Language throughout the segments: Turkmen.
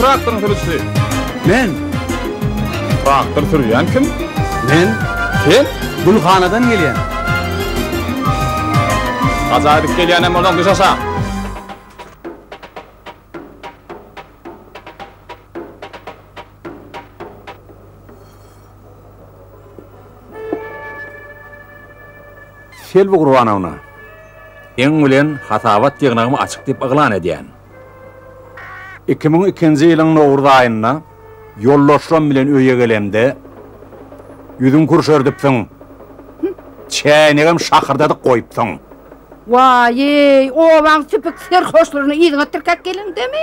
traktörün sürücüsü? Men. Traktör sürüyen kim? Men. Sen? Gulxanadan gelýän. Gaza edip gelýän boldan düşasa. kel bu Qur'ana ona. En bilen hatavat ýygnagymy açyk dip yglan edýän. 2002-nji ýylyň nowruz aýynda ýollaşan bilen öýe gelemde ýüzüň kurşördüpsiň. Çäýnegem şahyrdadyk goýupsyň. Vay, owaň süpük serhoşlaryny ýygyňa tırkap gelendemi?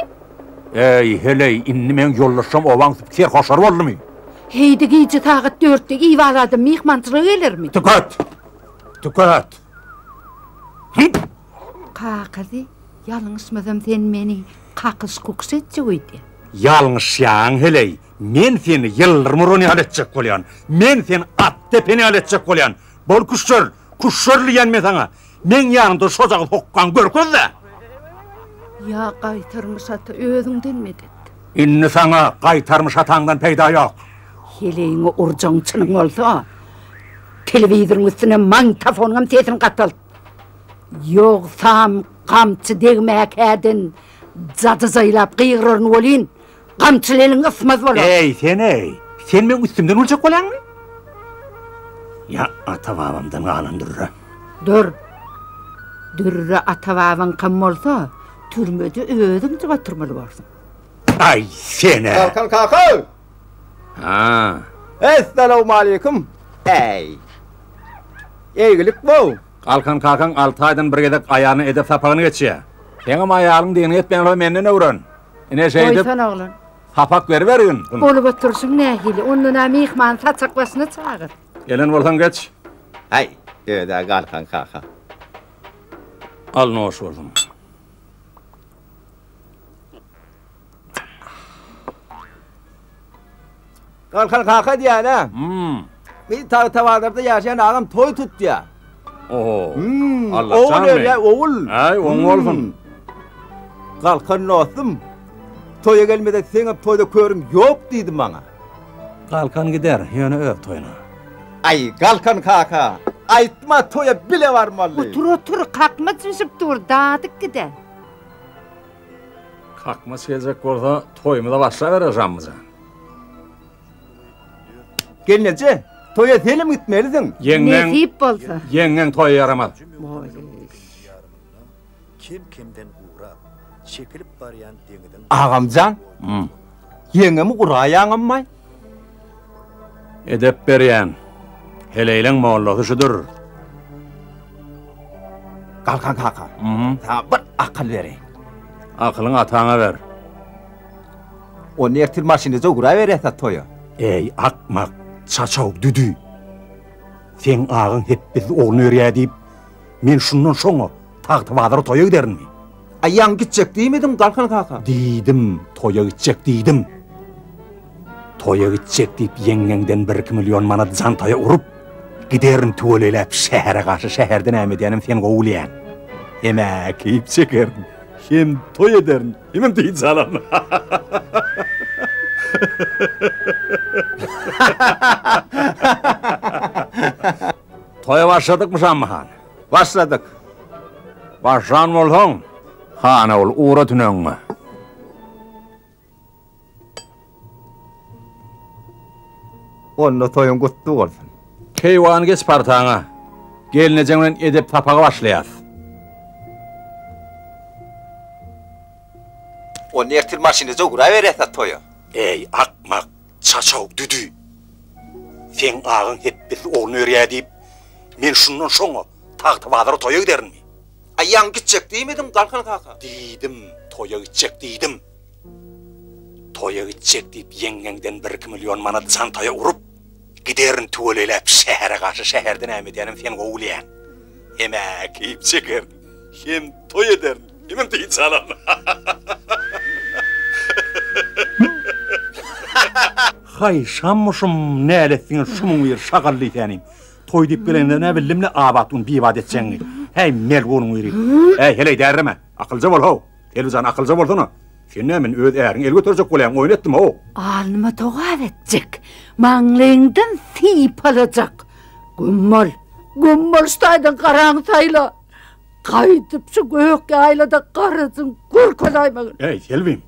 Ey, heley, inni men ýollaşam owaň serhoşlar boldymy? Heydi gije tagat 4'te iwalady mihmançylyk gelermi? Tüket. Kakady, ýalňysmazam sen meni kakys kuks etjegdi. Ýalňyşýaň heley. Men seni ýyllar murony aletjek bolýan. Men seni at tepeni aletjek bolýan. Bol kuşşörlüýän men sana. Men ýanynda şojagy hokkan görkezde. Ya qaytarmyş ata özüňden medet. Inni sana qaytarmyş ataňdan peýda ýok. Heleýiňi urjaňçynyň bolsa, telewizoryň üstüne magnitofonuňam sesini gatal. Ýogsam gamçy degmäkäden jady zaýlap gyýraryn bolýan. Gamçylygyň ysmaz bolar. Sen men üstümden uljak bolýanmy? Ya ata-babamdan galandyrra. Dürre ata-babaň kim bolsa, türmede özüň jygatyrmaly barsyň. Ay sene. Kalkan kaka! Ha. Esselamu aleyküm. Eýgilik bu. Kalkan kakan 6 aýdan bir gedek aýany edep sapagyny geçýär. Seňem aýalyň diňini etmeňle menden öwren. Ine şeýdip Oýsan oglan. hapak berberin. Bolup otursyň nähili, ondan mihman saçak başyna çagyr. Gelen bolsaň geç. Hay, öýde kalkan kaka. Al noş boldum. Kalkan kaka diýäne. Bir tawadarda ýaşaýan agam toý tutdy. Oho. Allah Oğul canım. öyle, oğul. Ay, oğul olsun. Kalkan nosum. Toya gelmede seňe toyda körüm ýok diýdim maňa. Kalkan gider, ýöne öp toyuna. Ay, kalkan kaka. Aýtma toya bile barmaly. Otur, kakma düşüp dur, dadyk gide. Kakma gelecek bolsa toyumy da başla berejamyza. Gelnece, toya selim gitmelisin. Nesip bolsa. Yeňeň toy yaramaz. Kim kimden uğrap, çekilip barayan deňiň Agamcan, yeňemi guraýaňammay. Edep berýän. Heleyleň mollagy şudur. Kalkan kaka. Sana bir akıl vereyim. Akylyň ataňa ber. O nertil maşinede guraýberýär toya. Ey akmak, çaçaw düdü. Sen agyň hep biz oğluny örýär diýip, men şundan soňa tagty badary toya gidermi? Aýaň gitjek diýmedim kalkan kaka. Diýdim, toya gitjek diýdim. Toya gitjek diýip yeňeňden 1-2 milyon manat jan toya urup, giderim töwelelep şähere gaşy şäherden ämedýänim sen gowulýan. Emek kiyip çekerdim. Hem toy ederim, hem diýip salam. Toya başladykmy Şammahan? Başladık. Başlan bolsaň, hana ol uğra tüneňme. Onunla toyun gutlu olsun. Keywan geç partaňa. Gelnejeňden edep tapaga başlaýas. O nertil maşinede guraýberýär toya. Ey akmak, çaçaw düdü. Sen agyň hep biz oğluny örýär diýip, men şundan soňa tagty badary toya gidermi? Aýaň gitjek diýmedim kalkan kaka. Diýdim, toya gitjek diýdim. Toya gitjek diýip yeňeňden 1-2 milyon manat jan toya urup, giderin töwelelep şähere gaşy şäherden ämedýänim sen gowulýan. Emek kiyip çeker, hem toy eder, hem diýip salam. Hay şammışım näletdiň şumuň ýer şagally tänim. Toy diýip gelende ne billimle abatun bibat etseňi. Hey melgonyň ýeri. Hey heley därme. Akylja bol ho. Elizan akylja bolsana. Sen nämen öz äriň el götürjek bolýan oýun etdim ho. Alma toga etjek. Maňlyňdan sip alajak. Gummol staýdan garaň taýla. Gaýdyp şu gökge aýlada garasyň gürkelaýmagy. Hey Selvim.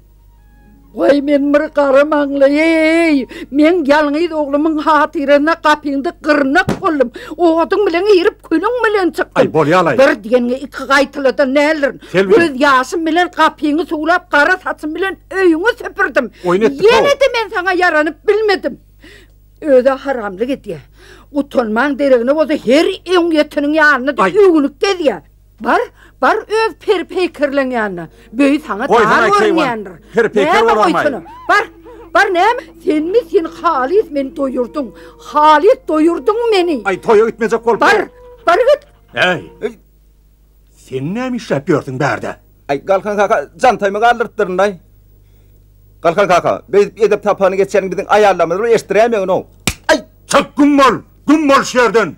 Vay men bir qaramaňly ey. Men ýalňyz oglumyň hatyryna gapyňdy gyrnak boldum. Oğadyň bilen ýerip köleň bilen çykdym. Ay bolýalay. Bir diýenge iki gaýtylada näler? Göz ýaşym bilen gapyňy suwlap gara saçym bilen öýüňi söpürdim. Ýene de men saňa ýaranyp bilmedim. Öde haramlyk etdi. Utanmaň deregine bolsa her öň ýetiniň ýanyna öňlük dedi. Bar öz perpekirleň ýanyna. Böý saňa dar görýändir. Perpekir bolamay. Bar näme? Sen Halis meni doýurdun. Halis doýurdun meni. Ay toýa gitmejek bolup. Bar git. Ey. Sen näme işläp ýördüň bärde? Ay Galkan kaka jantaýmy galdyrtdyryn ay. Galkan kaka, edep tapany geçen biziň aýarlamady eşdirämeň o. Ay çak gummol şerden.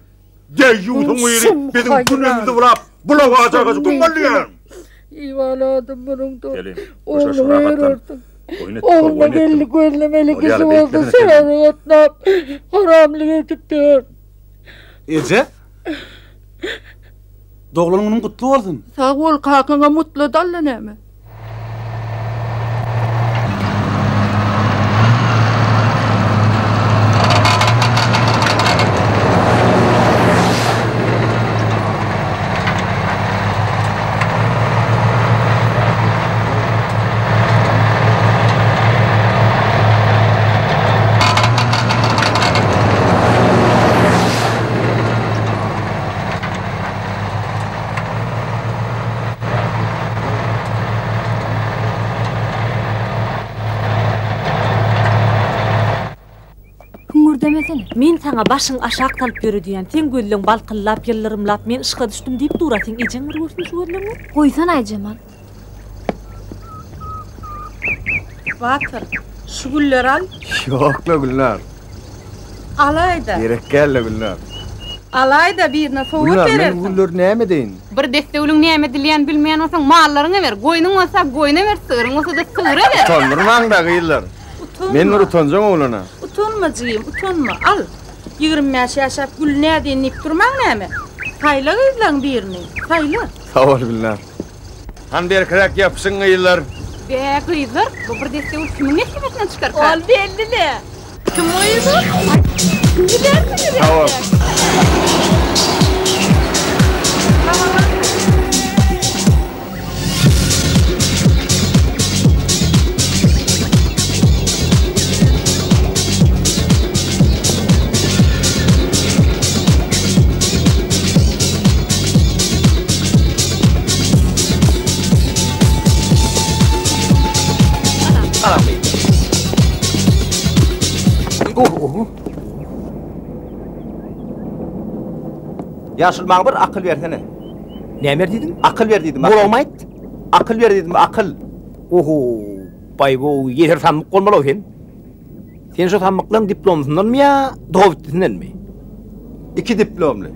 Deýýudyň ýeri biziň günümizde burap. Bulaw ajaga gummolýan. Iwaladım bunuň da. Oşa şuraqatdan. Oğlum belli gözlemeli kızı oldu seni otnap haramlık etipdir. Ece? Doğulunun kutlu olsun. Sağ ol kakana mutlu dalla näme? Men sana başyň aşak talyp berýän, sen gözleň balkyllap, ýyllarymlap, men ışga düşdüm diýip durasyň. Ejeň bir görsün şu gözleňi. Goýsan Aýjamal. Batyr, şu güller al. Ýokla Gülnar. Alayda. Gerekkäle Gülnar. Alayda birine sowut Gülnar, berersin. men güller näme deýin? Bir destewliň näme dilýän bilmeýän bolsaň mallaryňy ber, goýnuň bolsa goýna ber, sygyryň bolsa da sygyra ber. Tonurmaň da gyýlar. Men utanjam oglana. Utanmajym, utanma. Al. 20 ýaş ýaşap gül näde nip durmaň näme? Saýla gyzlaň birini. Saýla. Sağ ol Gülnar. Han bir krak ýapsyň gyýlar. Be gyzlar, bu bir destewli kimin nesibetine çykarkar? Ol belli. Kim oýudy? Gidermi? Sağ ol. Yaşıl bir akıl versene. Ne verdin? Akıl ver dedim. Bulamayt. Akıl ver dedim, akıl. Oho, bay bu yeter tanık olmalı sen. Sen şu tanıklığın diplomasından mı ya, doğrultusundan mı? 2 diplomlu.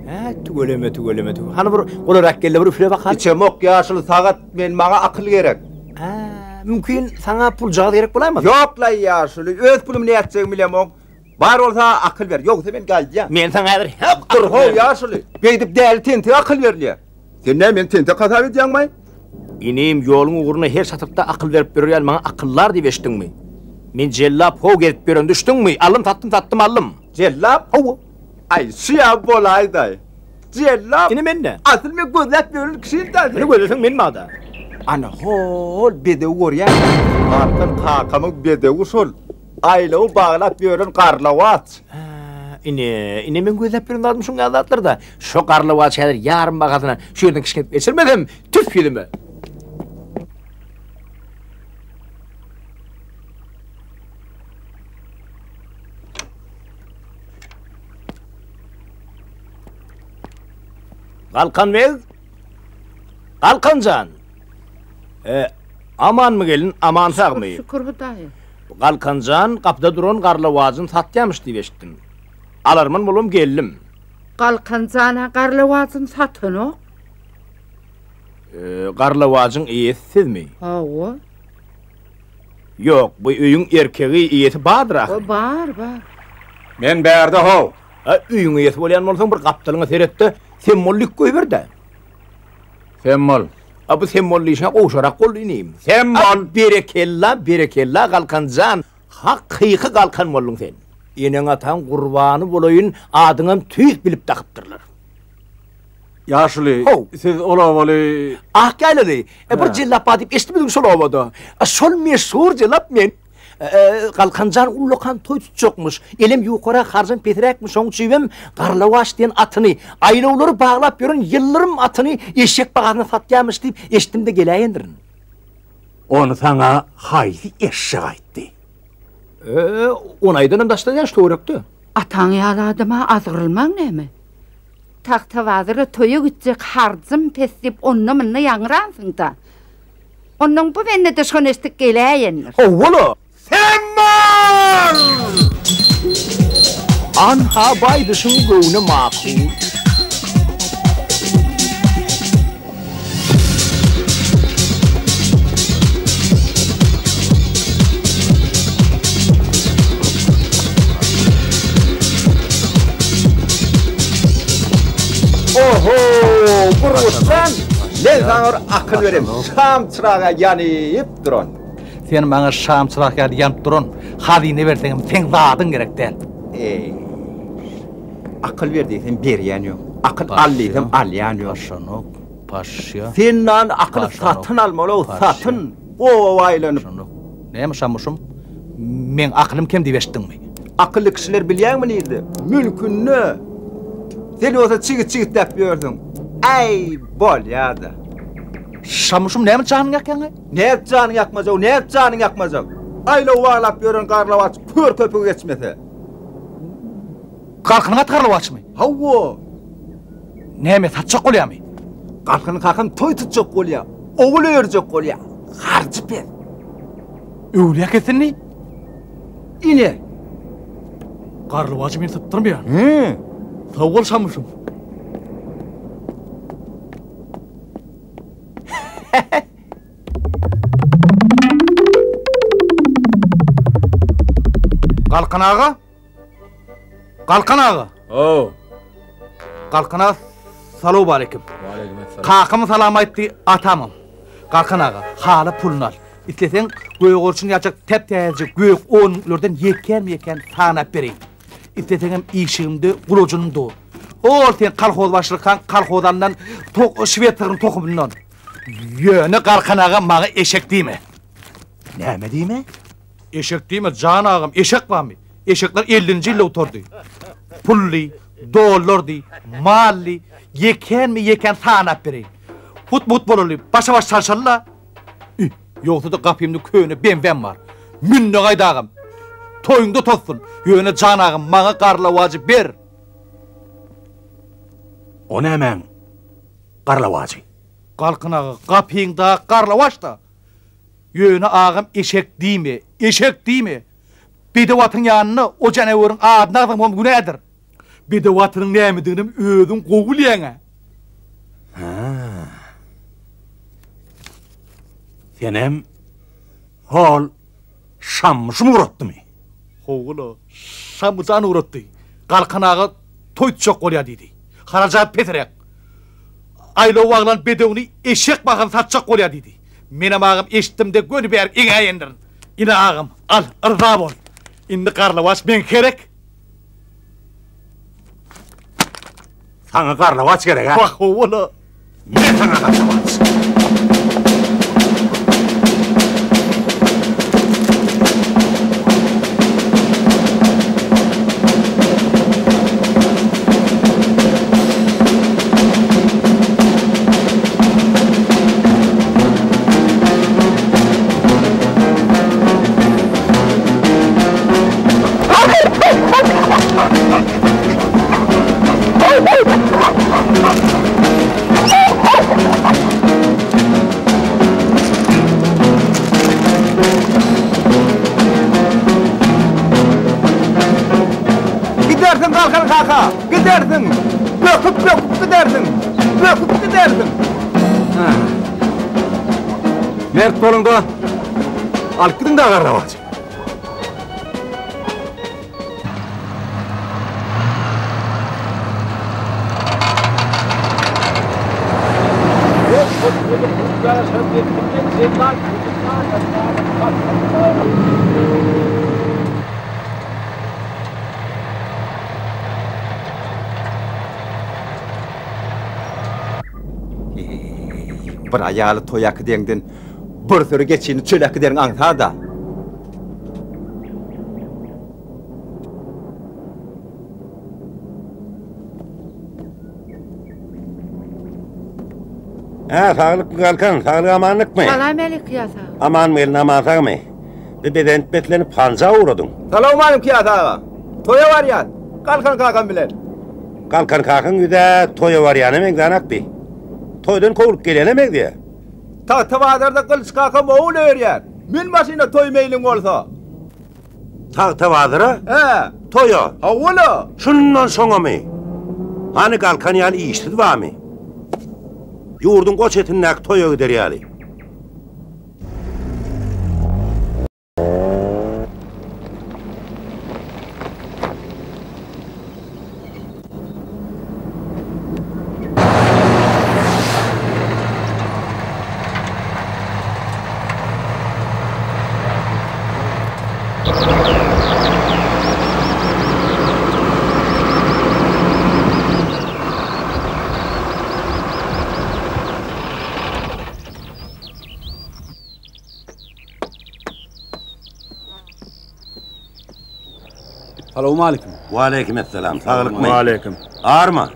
Tügöleme. Hani bir olarak geldi bir üfle bakalım. İçem ok yaşıl sagat men bana akıl gerek. Mümkün sana pul jağı gerek bolay mı? Yok la yaşıl, öz pulum ne yapacağım bilemem. Bar olsa akıl ver, yoksa ben galacağım. Men sana edir. Dur ho yaşıl, beydip değerli tente akıl verliye. Sen ne men tente kata edeceksin mi? İnim yolun uğruna her satırda akıl verip berýän bana akıllar diýip eşitdiňmi? Men jellap ho gelip berän düşdiňmi? Alym tattım alym. Jellap ho. Ay şiýa bolaýdy. Jellap. Ine men ne? Asyl men gözläp berýän kişiýdi. Ne gözleseň men mada? Ana hol bedew görýän. Arkan kakamyň bedew şol. Aýlaw baglap berýän garlawaç. Ine men gözläp berýän adam şuňa adatlarda. Şo garlawaç häzir ýarym bagatyna şu ýerden kişnep geçirmedem. Tüp ýedimi? Galkancan. Aman mı gelin, aman sağ mı? Şükür Hudaýa. Galkancan kapıda duran garlawazyn satýarmyş diýip eşitdim. Alarmyn bolum geldim. Galkanjana garlawazyn satyny. Garlawazyň iýesi sizmi? Hawa. Yok, bu öýüň erkegi iýesi bardyr ahir. Bar. Men bärde ho. Öýüň iýesi bolýan bolsaň bir gapdalyňa seretde, sen mollik goýberdi. Sen mol. Abu sen molli işine qoşarak qolluyum. Sen mol. Berekella kalkancan. Hakkıyıkı kalkan mollun sen. Enen atan kurbanı bolayın adının tüyük bilip takıptırlar. Yaşlı, siz olavalı... Ah geleli. Bir cellap adip estimedin sol ovada. Sol meşhur cellap men. Kalkancan ullokan toy tutacakmış. Elim yukarı harcın petirekmiş. Onun çivim Karlavaş diyen atını. Aylovları bağlap görün yıllarım atını eşek bağını satyamış deyip estimde geleyendirin. Onu sana haydi eşek aytdı. Onaydanım daşta yaş doğruktu. Atan yaladıma azgırılman ne mi? Tahtavazırı toyu gidecek harcım pesip onunla mınla yanıransın da. Onun bu benne dışkın estik geleyenler. Valla. Semmol! Anha baydışın göğüne makul. Oho, buruşsan, ben sana akıl vereyim. Şam çırağa yanıyıp durun. Sen bana şam çırağa yanıp durun. Hazine versen sen zadın gerek değil. Akıl verdiysen beriyen yok. Akıl allıysam alyan yok. Paşa. Senin akıl satın almalı, satın. O aylanıp. Neymiş şamuşum? Men aklım kim diyeştin mi? Akıllı kişiler bilyen mi neydi? Mülkünü. Sen olsa çıgıt yapıyordun. Ey bol ya da. Şamuşum neymiş canın yakyanı? Ne yapacağını yakmazak, ne yapacağını yakmazak. Ayla uvarlap yörün Karlavaç, kör köpü geçmese. Kalkınıma Karlavaç mı? Havva. Neymiş satacak oluyor mu? Kalkın toy tutacak oluyor. Oğul örecek oluyor. Harcı ben. Öyle kesin mi? İne. Karlavaç'ı beni tutturmuyor. Hı. Sağ ol şamuşum. Kalkan ağa. Kalkan ağa. Oo. Kalkan ağa. Salamu aleyküm. Kakımı salam etti atamam. Kalkan ağa. Hala pulunu al. İstesen göğe korçun yapacak tep teyze göğe onlardan yeken sana vereyim. İstesem işimde kulocunun doğu. Ortayan kalkoz başlıkan kalkozandan şivetlerin tokumundan. Yöne kalkan ağam bana eşek değil mi? Näme diýme? Eşek değil mi? Can ağam eşek var mı? Eşekler 50. yılda oturdu. Pulli, dollardı, malli, yeken sana vereyim. Put bolulu, başa baş sarşalla. Yoksa da kapımda köyüne ben var. Münne gaydağım. Toyunda tozsun. Yöne can ağam bana Karlavacı ber. O nämen? Karlavacı. Kalkın ağa, kapıyında Karlavaç da. Yöne ağam eşek değil mi? Eşek değil mi? Bedevatın yanına o canavarın adına adam bu nedir? Bedevatının neymidiğini ödün kovul yana. Senem hol şammışım uğrattı mı? Oğlu, şamıcan uğrattı. Kalkın ağa toy çok oluyor dedi. Haracat peterek. Ayla oğlan bedevini eşek bakın satacak oluyor dedi. Benim ağam eşittim de gönü ber ine yendirin. İne ağam al ırza bol. İndi Karlavaç ben gerek. Sana Karlavaç gerek ha? Bak oğlu. Ne sana Karlavaç? Gidersin kalkın kaka, gidersin. Böküp gidersin. Böküp gidersin. Mert bolunda alıp gidin de Karlavaç. Bir ayalı toyak dengden bir sürü geçini çölak derin ansa da. Sağlıklı kalkan, sağlık amanlık mı? Salam aleyküm ya sağ. Aman mı namazak mı? Bir bedent betlenip panza uğradın. Salam aleyküm ya sağ. Toya var ya. Kalkan bilen. Kalkan kalkan güde toya var yani mengdanak bir. Toydan kovulup gelenemek diye. Tavadırda kılıç kalkan oğul öğreyen. Min başına toy meylin olsa. Tavadıra? He. Toya. Avvala. Şundan sonra mı? Hani kalkan yani işti var mı? Yurdun koç etinden toya gider yani. Selamun aleyküm. Aleykümselam. Sağlık mı? Aleyküm. Ağırma.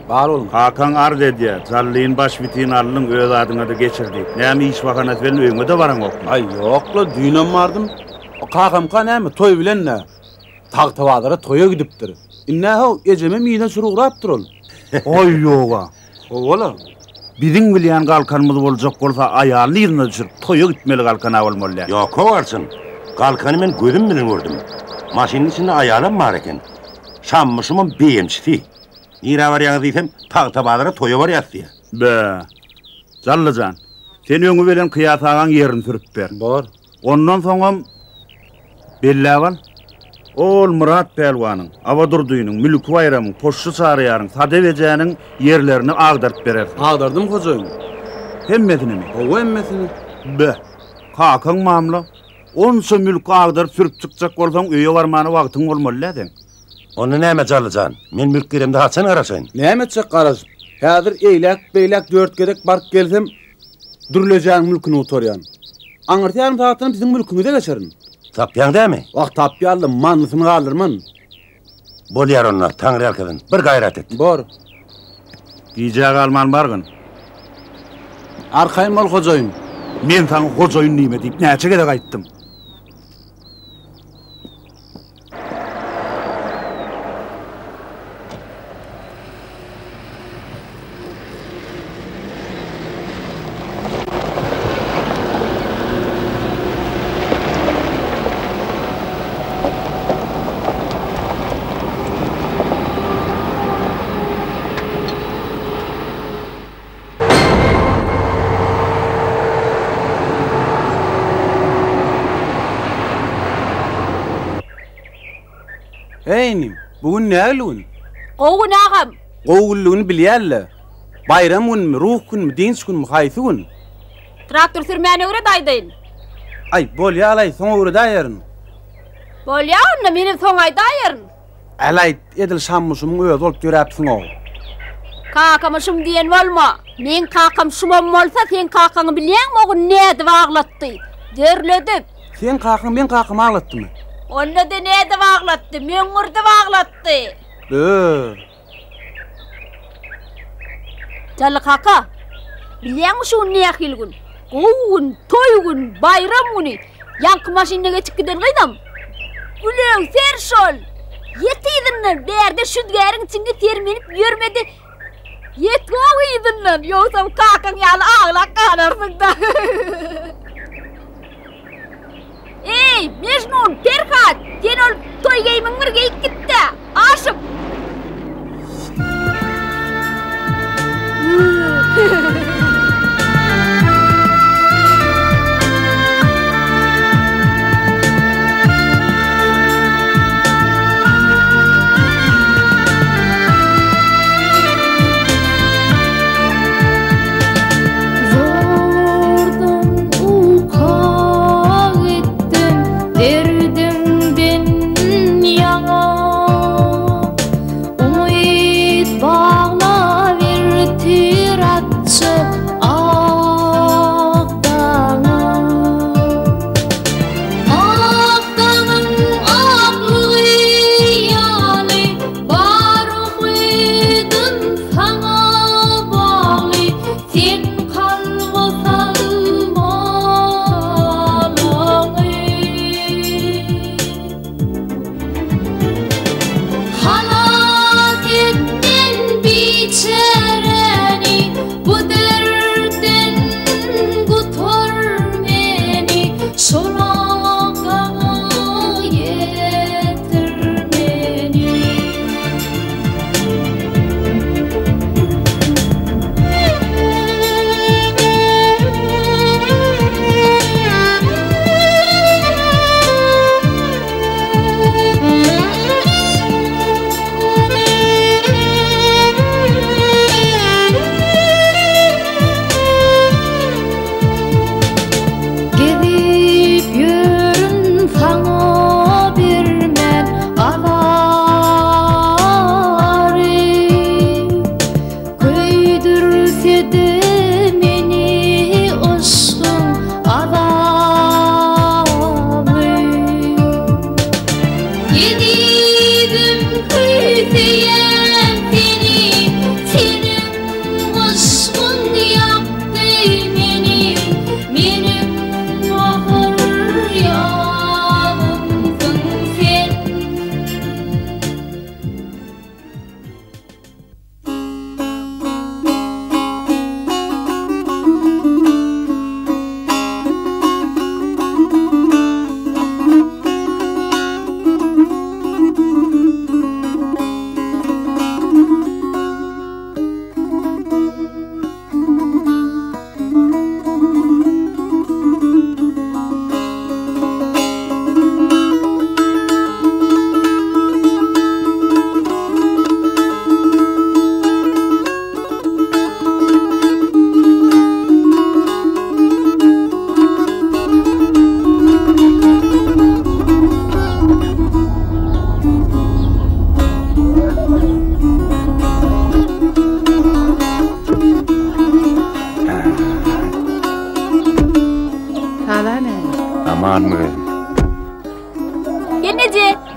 Var olun. Hakan ar dedi ya. Zalliğin baş bitiğin alının öz adına da geçirdi. Neymi iş vakanat verin öyüne de varan yok. Ay yok la düğünem vardım. O kakamka neymi toy bilen ne? Tavadara toya gidiptir. İnne ha eceme mide sürü uğraptır ol. Oy yoga. Oğla. Bizim bilen kalkanımız olacak olsa ayarlı yerine düşürüp toya gitmeli kalkana olmalı. Yok kovarsın. Kalkanı ben gözüm bilin vurdum. Maşinin içinde ayağım var eken. Şammışımın BMC'si. Nira var yanı diysem Tavadara toya var yattı ya. Be. Zallıcan. Sen öňü bilen kıyas ağan yerini sürüp ber. Var. Ondan sonra Bellaval ol Murat Pelvanın, Avadurduýunyň, Mülkü Bayramyň, Poşçu Sarıýaryň, Sadewejäniň yerlerini agdaryp berer. Ağdardım kocaýym. Hemmesini mi? O emmesini. Be. Kakan mamla. Onsa mülkü agdaryp sürüp çykjak bolsaň öýe barmany wagtyň bolmaly äden. Onu näme çalyjan? Men mülk giremde haçan araşayn. Näme çek garaz? Häzir eýlek dört gedek bark gelsem dürlejäň mülküni oturýan. Aňyrtýarym taýatdan bizim mülküňize geçerin. Tapyan dämi? Wagt tapýalym, manlysyny galdyrman. Bolýar onlar, Taňry alkadyn. Bir gaýrat et. Bor. Giýjäk alman bargyn. Arkaýym bol kojaýym. Men taň gojaýyn näme diýip näçe gede gaýtdym. Eynim, bugün nägilüň? Oğun ağam. Gowullugyny bilýärle. Bayram günmi, ruh günmi, dins günmi, haýsy gün? Traktör sürmäne öre daýdyn. Ay, bolýar soňa öre daýaryn. Bolýar, menim soňay daýaryn. Alay, edil şammışymyň öz bolup göräpsiň o. Kakamy şum diýen bolma. Men kakam şumam bolsa, sen kakaňy bilýärmi, oňy näde baglatdy? Derledip. Sen kakam, men kakamy aglatdymy? Onda da näde baglatdy? Men urdy baglatdy. Jalla kaka. Bilýärmi şu nähil gün? Gowun, toy gün, bayram güni. Ýanky maşinege çykyp giden gaýdam. Güleň serşol. Yetidinler berde şüdgäriň içinde termenip ýörmedi. Yetgowydinler. Ýogsa kakaň ýaly aglak galarsyn da. Ey, Mecnun, Ferhat, sen ol toy geymiň bir geyip gitdi. Aşyp. Zordan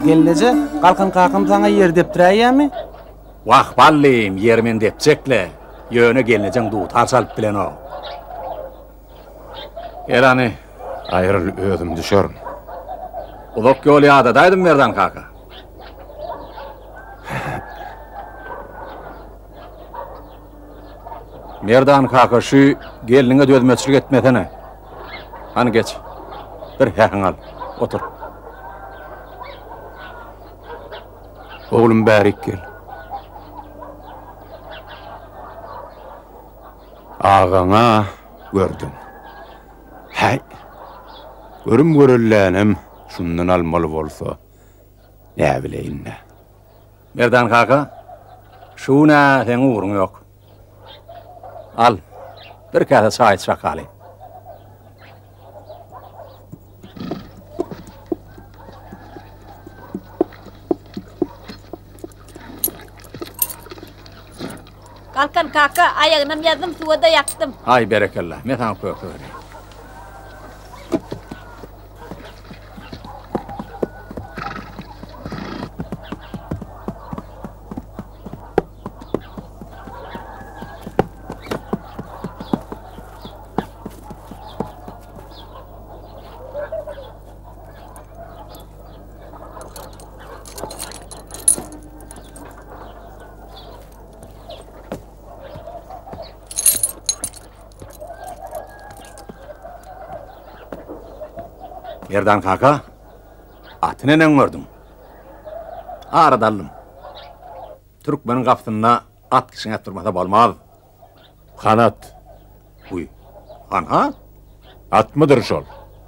Gelnece, kalkan kakam sana yer dep durayami? Vah ballim, yermen depcekle. Yöne gelinecek duutar salıp bilen o. Gelani, ayrıl özüm düşörün. Ulok yol yağdadaydım Merdan kaka. Merdan kaka şu gelinine dözmeçilik etmesene. Hani geç. Bir hekin al, otur. Oğlum bärik gel. Ağana gördüm. Hay. Görüm görüllänim şundan almalı bolsa. Ne bileyin ne. Merdan kaka, şuna sen uğrun yok. Al, bir kere sahip çakalı. Kalkan kaka, ayağına yazdım, suya da yaktım. Ay berekallah, ne sana koyuyor öyle. Merdan kaka, atını ne gördüm? Aradalım. Türkmenin kapısında at kişine durmasa bolmaz. Kanat. Uy, kanat? At mıdır şol?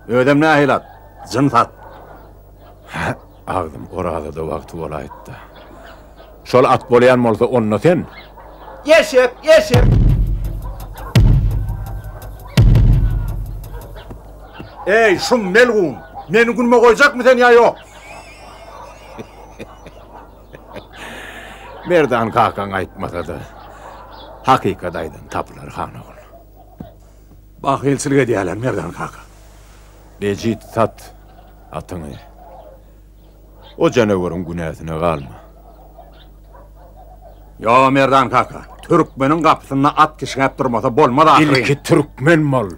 Ödem ne ahil at? Zınt at. Ağdım orada da vakti olaydı. Şol at bolayan mı olsa onunla sen? Yeşip, yeşip. Ey şu melgum, meni günüme koyacak mı sen ya yok? Merdan kakan aytmasa da hakikataydan tapılar hanı ol. Bak elçilik diyorlar Merdan kaka. Becit sat atını. O canavarın günahına kalma. Ya Merdan kaka, Türkmenin kapısında at kişine durmasa bolmadı ahireyim. İlki Türkmen mal.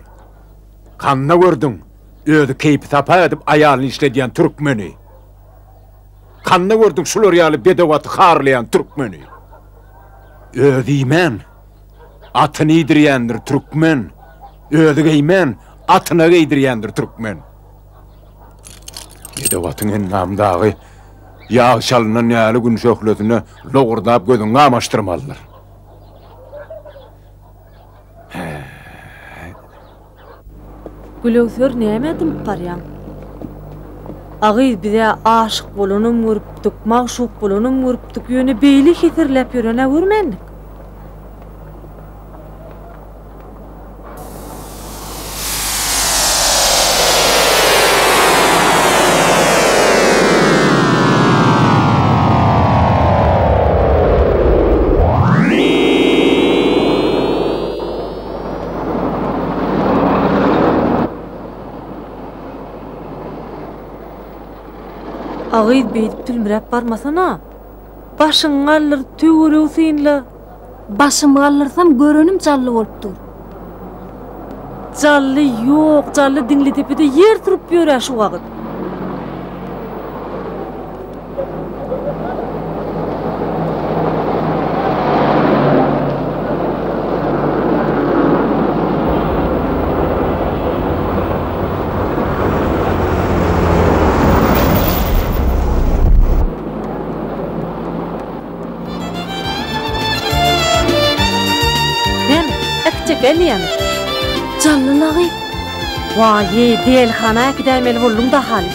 Kanna gördün. Ödü keypi tapa edip ayağını işlediyen Türkmeni. Kanna gördün şular yalı bedevatı harlayan Türkmeni. Ödü imen. Atını idiriyendir Türkmen. Ödü geymen. Atına giydiriyendir Türkmen. Bedevatın en namdağı yağ şalının yalı gün şöhlötünü loğurdap gözünü amaştırmalılar. Gülöwsör nämedim qaryan? Agyz bize aşyk bolanam görüpdik, magşuk bolanam görüpdik, ýöne beýli hetirläp ýörene görmendik. Agyz beýdip tülmürep barmasana. Başyň alır töwürüň synla. Başymy alyrsam görenim jally bolupdyr. Jally ýok, jally diňli tepede yer turup ýörer şu wagt. Gelýän. Jallylagy. Waye, delhana gidämeli boldum da hali.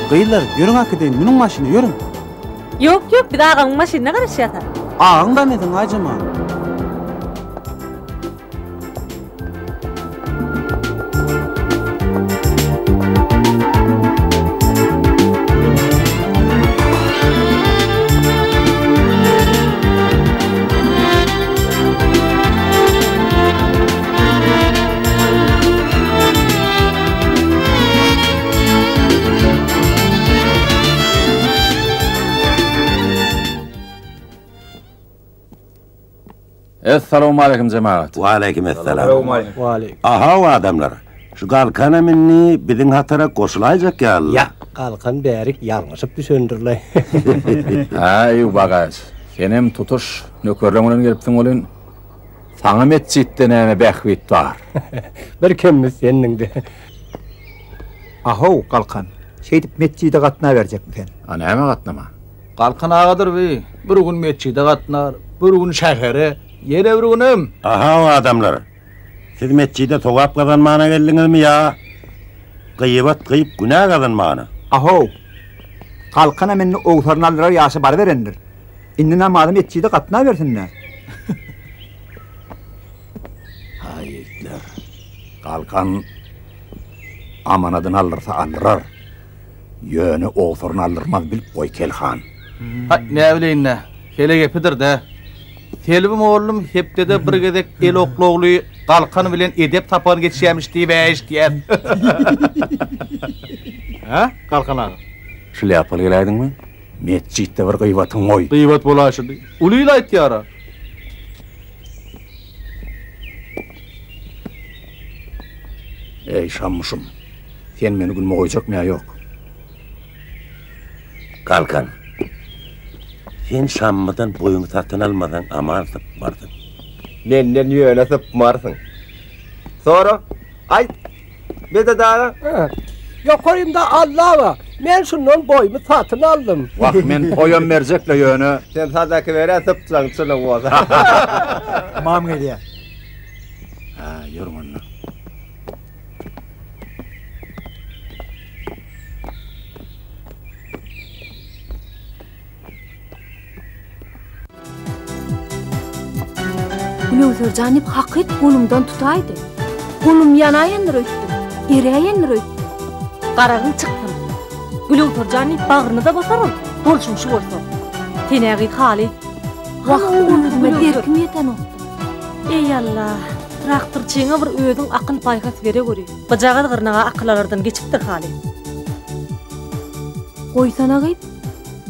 Gıylar, yürün akıdayım, bunun maşını yürün. Yok, bir daha ağanın maşinine karışıyata. Ağın da nedin acıma? Esselamu aleyküm cemaat. Wa aleykümselam. Wa aleyküm. Aha adamlar. Şu galkana minni biziň hatara goşulayjak ýaly. Ya, galkan bärik ýalňyşyp düşendirler. Ay bagaj. Senem tutuş nökerleňden gelipdiň bolan. Saňa metjitde näme bähwit bar. Bir kimmi seninde. Aho galkan. Şeýdip metjide gatna berjekmiň. Ana näme gatnama? Galkan ağadır bi. Bir gün metçide gatnar, bir gün şähere, ýere bir günem. Aha adamlar. Siz metjide togap kazanmana geldiňizmi ya? Gıybat gıyıp günah kazanmana. Aho. Galkana meni oğtarnalyra ýaşy bar berendir. Indi namazy metjide gatna bersinler. Hayırlar. Galkan amanadyn alyrsa aldyrar. Ýöne oğtarny aldyrmaz bilip goý kelhan. Ha, ne bileýin ne? Hele gepidir de. Telbim oğlum hepdede bir gezek el oklogly galkan bilen edep tapar geçýämiş diýip eşdiýär. Ha? Galkan ağa. Şulyapal gelaýdyňmy? Metjitde bir gıybatyň moý. Gıybat bolaşdy. Ulyla aýtýara. Ey şammışım. Sen meni gülme goýjakmy ýa ýok? Galkan. Sen şammydan boyuňy tatyn almadan aman alyp bardyn. Menden ýöne sypmarsyň. Sonra ay bede dağa. Ýokarymda Allaha. Men şundan boyumy tatyn aldym. Wak men koýan merjekle ýöne. Sen sadaka bere sypsaň çylyk bolsa. Mam gelýär. Ha, ýürüň onda. Gülöwser janyp hakyt golumdan tutaýdy. Golum ýanaýandyr öýtdi. Ereýändir öýtdi. Garagyň çykdy. Gülöwser janyp bagyny da basaryl. Bolşuň şu bolsa. Tenägi hali. Wagt özüme berkim ýeten o. Ey Allah. Traktorçyňa bir özüň akyl paýgas bere göri. Bajaga gyrnaga akylardan geçipdir hali. Goýsana gyp.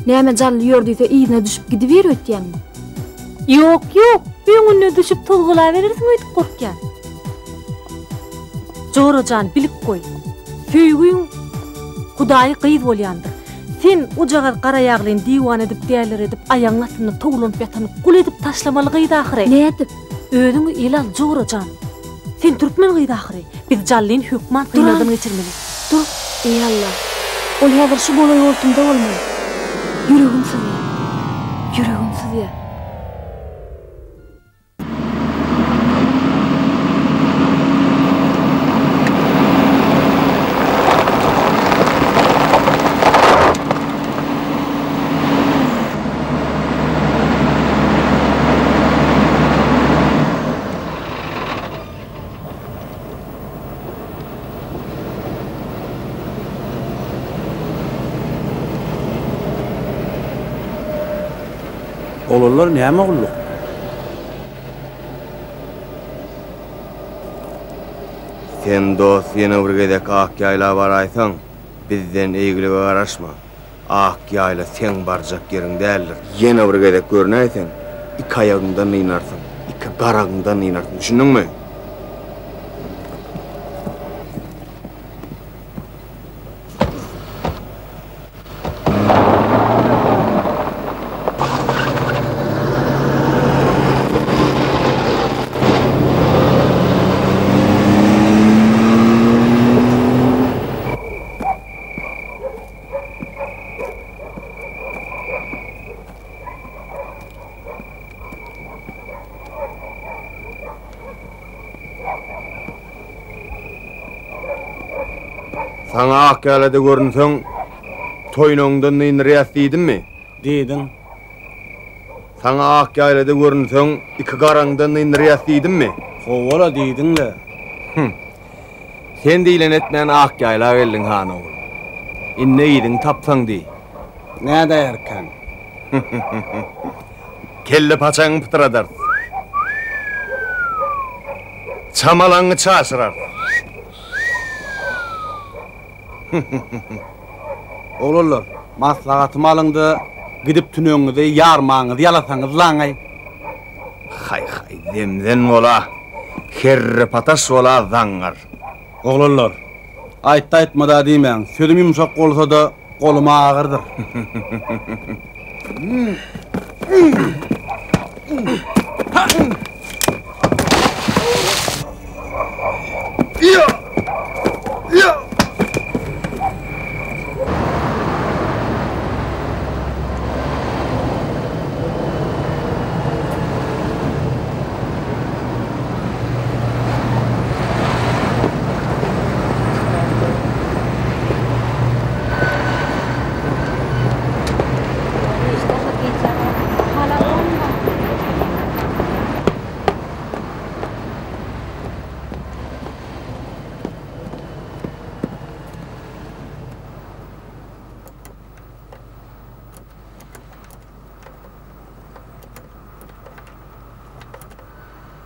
Näme jally ýördüýse iýine düşüp gidiber ötýänmi? Yok, öňüne düşüp tolgula verirsiň öýtüp gorkýan. Jorojan bilip goý. Söýgüň Hudaý gyýz bolýandyr. Sen ujaga garaýaglyň diwan edip däler edip aýaň astyny togulanyp ýatan gul edip taşlamaly gyýdy ahyry. Ne edip? Öňüňi elal Jorojan. Sen türkmen gyýdy ahyry. Biz jallyn hökman gynadan geçirmeli. Dur, ey Allah. Ol häzir şu bolaý ortumda bolmaly. Ýüregim sızýar. Ýüregim sızýar. Oğullar näme gulluk? Sen dost ýene bir gezek ak ýaýla baraýsaň, bizden eýgiligi garaşma. Akyayla sen barjak yerin däldir. Ýene bir gedek görnäýsen, iki ayagyndan ynarsyň, iki garagyndan ynarsyň. Düşündiňmi? Sana Akyalada görünseň, toýnoňdan ynyrýas diýdimmi? Diýdin. Sana Akyalada görünseň, iki garaňdan ynyrýas diýdimmi? Howala diýdinle. Sen diýlen etmän Akyala geldiň hana ol. Inne ýydyň tapsaň diýi. Näde erken? Kelle paçaň pytyradar. Çamalaňy çaşyrar. Oğullar, maslahatym alındı, gidip tünöňizi ýarmaňyzy ýalasaňyz laňy. Hay, demden bola, herre patas bola zaňar. Oğullar, aýtda aýtmada diýmän, sözüm ýumşak bolsa da goluma agyrdyr.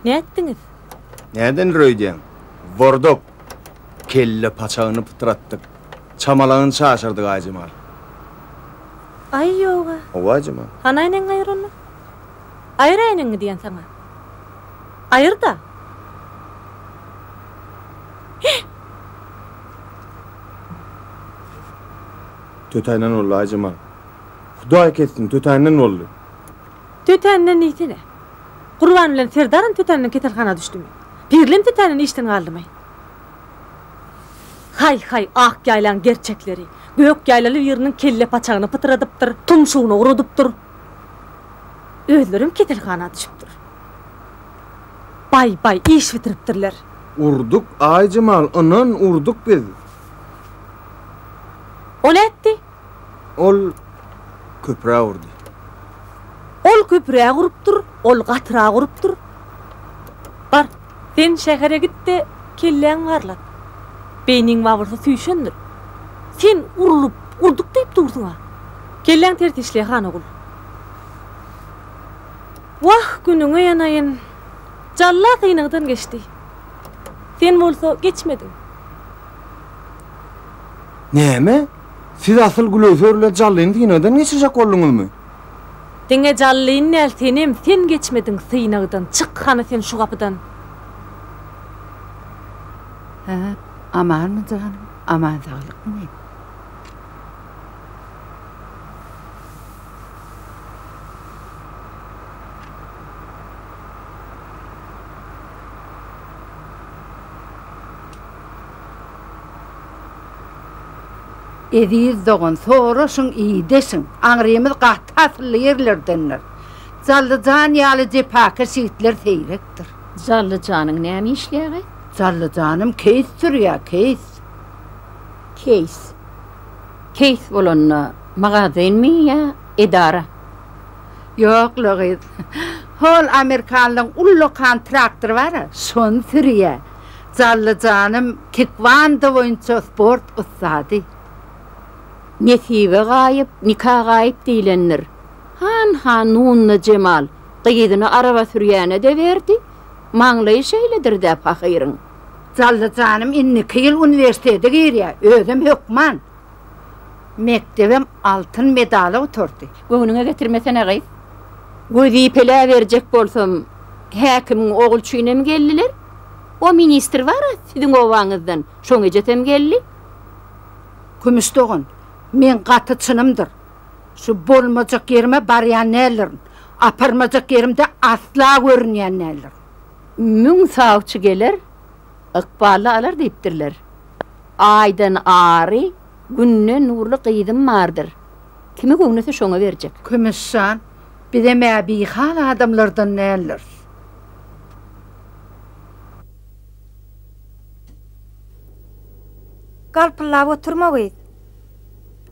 Ne etdiniz? Näden röýdäň? Vorduk. Kelle paçagyny pytyratdyk. Çamalagyny çaşyrdyk Aýjamal. Ay yoga. O Aýjamal. Hanaýnyň aýryny? Aýraýnyň diýen saňa. Aýır da. Tötäýnen boldy Aýjamal. Hudaý ketsin, tötäýnen boldy. Tötänden ýitine. Gurban bilen Serdaryn tötänden ketelhana düşdümi? Birlim tötänen işten galdymy? Hay, ak ýaylan gerçekleri. Gök ýaylaly ýeriniň kelle paçagyny pytyradypdyr, tumşugyny urudypdyr. Özlerim ketelhana düşüpdir. Bay, iş bitiripdirler. Urduk Aýjamal, anan urduk biz. O ne etdi? Ol köprä urdy. Ol köprä gurupdyr, ol gatyra gurupdyr. Bar, sen şähere gitdi, kelleň garlat. Beyniň wagyrsa süýşendir. Sen urulup, urduk diýip durdyň. Kelleň tertişli hana gul. Wah günüňe ýanaýyn. Jalla gynyňdan geçdi. Sen bolsa geçmedin. Näme? Siz asıl glosörle jallyn gynyňdan geçirjek bolduňyzmy? Diňe jallyn näl senem, sen geçmedin syýnagdan. Çık hana sen şu kapıdan. Aman mı canım? Aman sağlık mı? Ediz doğun soğuruşun iyidesin. Anriyemiz qahtasılı yerlerdenler. Zallıcan yalı cepaka şiitler seyrektir. Zallıcanın näme işleýär? Zallıcanım keys sürüyor, keys. Keys bolanna magazin mi ya idara? Yok logiz. Hol Amerikanlyň ullu kontraktor var, şon sürüyor. Zallıcanım kikvanda boýunça sport ustady. Nesibe gaýyp, nikah gaýyp diýlenler. Han nunna Cemal, gyýdyny araba sürýäne de berdi. Maňlaý şeýledir däp hakyryň. Zallıcanım inni kıyıl üniversitede girýär, özüm hökman. Mektebim altın medali oturdu. Göğününe getirmesene gayf. Vazifele verecek bolsam, hakimin oğulçuyuna mı geldiler? O minister var ya, sizin ovanızdan, şoňa jetem geldi. Kümüstoğun, men katı çınımdır. Şu bolmacak yerime baryan nelerin, aparmacak yerimde asla görünyen nelerin. Mün sağçı gelir, ıkbalı alır deyiptirler. Aydan ağrı, günne nurlu kıydım vardır. Kimi göğnese şoňa verecek? Kümüşşan, bir de mäbihal adamlardan neler? Galpıllap oturma gıyt.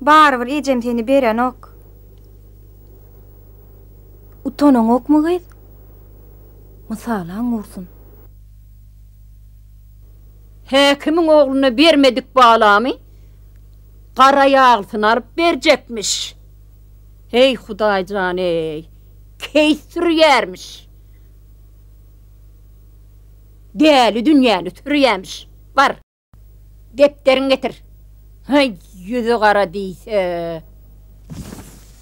Baribir ejem seni beren ok. Utonaň okmu gıyt? Mysalaň ursun. Hakimin oğluna vermedik bağlamy. Qara yağlsın arıp berjekmiş. Hey Hudaýjan ey. Keýsür yermiş. Däli dünýäni türýämiş. Bar. Depterin getir. Hay yüzü qara diýse.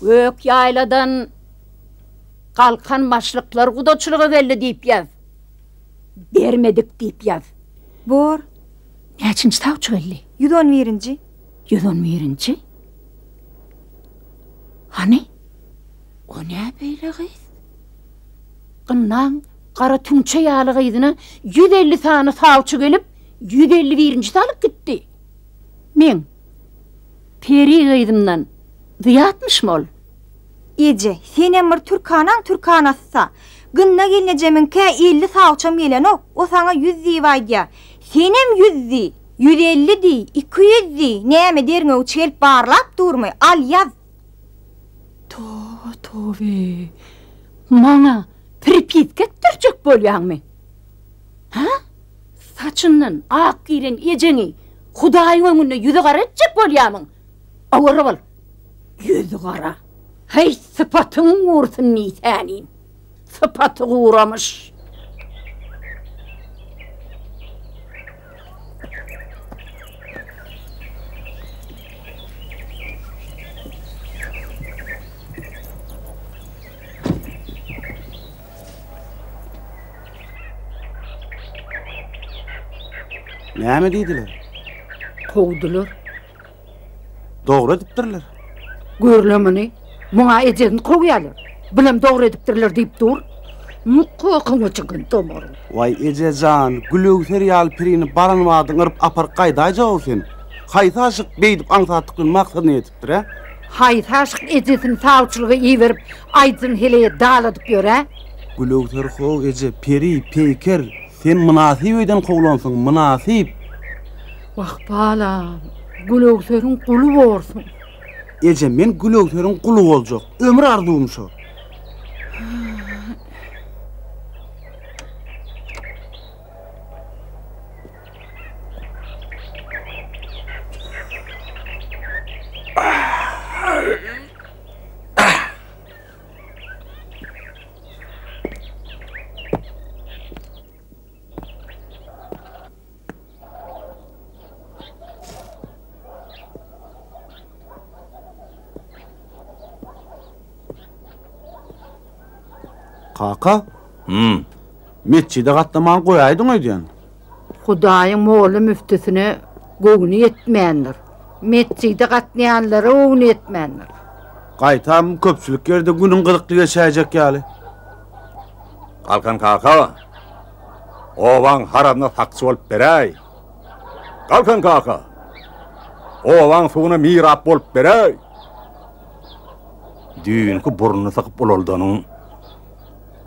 Gök ýayladan kalkan başlıklar gudaçylygy geldi diýip ýaz. Bermedik diýip ýaz. Bor. Näçinçi tawçy geldi? 111-nji. 111-nji? Hani? O ne beýle gys? Gynnaň qara tüňçe ýaly gyzyna 150 sany tawçy gelip 151-nji salyp gitdi. Men peri gyzymdan zyatmyşmy ol? Eje, sen emir Türkanasy. Gynna gelnejemin kä 50 tawçam gelen ok. O sana 100 diýýär. Senem 100 di, 150 di, 200 di. Näme derňe uçelip barlap durmy? Al ýaz. Tobe. Mana pripitke etdirjek bolýarmy? Ha? Saçyndan ak giren ejeňi Hudaýyň öňünde ýüzi gara etjek bolýarmyň. Awara bol. Ýüzi gara. Hey sıpatyň ursun nitänin. Sıpaty uğramış. Näme diýdiler? Kovdular. Dogry edipdirler. Görlemini, muňa ejen kowyýarlar. Bilem dogry edipdirler diýip dur. Muqoqyňy çykyn tomar. Vay ejejan, gülügser ýaly pirini baranmadyň ırıp apar gaýdaýjak sen. Haýtaşyk beýdip aňsatdykyň maksadyny etipdir ha? Haýtaşyk ejesin tawçylygy iýerip aýdyn hele daladyp ýöre. Gülügser how eje peri peýker. Sen münasip eden kowlansyň, münasip. Wah balam, gülögseriň kulu bolsun. Eje men gülögseriň kulu boljak. Ömür arzuwym şo. Kaka? Metçide gatlaman goýaýdyň öýdän. Hudaýyň moğly müftüsine göwüni yetmändir. Metçide gatnaýanlara göwüni yetmändir. Gaýtam köpçülik ýerde günüň gyzykly geçäjek ýaly. Kalkan kaka. Owaň haramna fakçy bolup beräý. Kalkan kaka. Owaň suwuna mirap bolup beräý. Düýünki burnuny sakyp bolaldanyň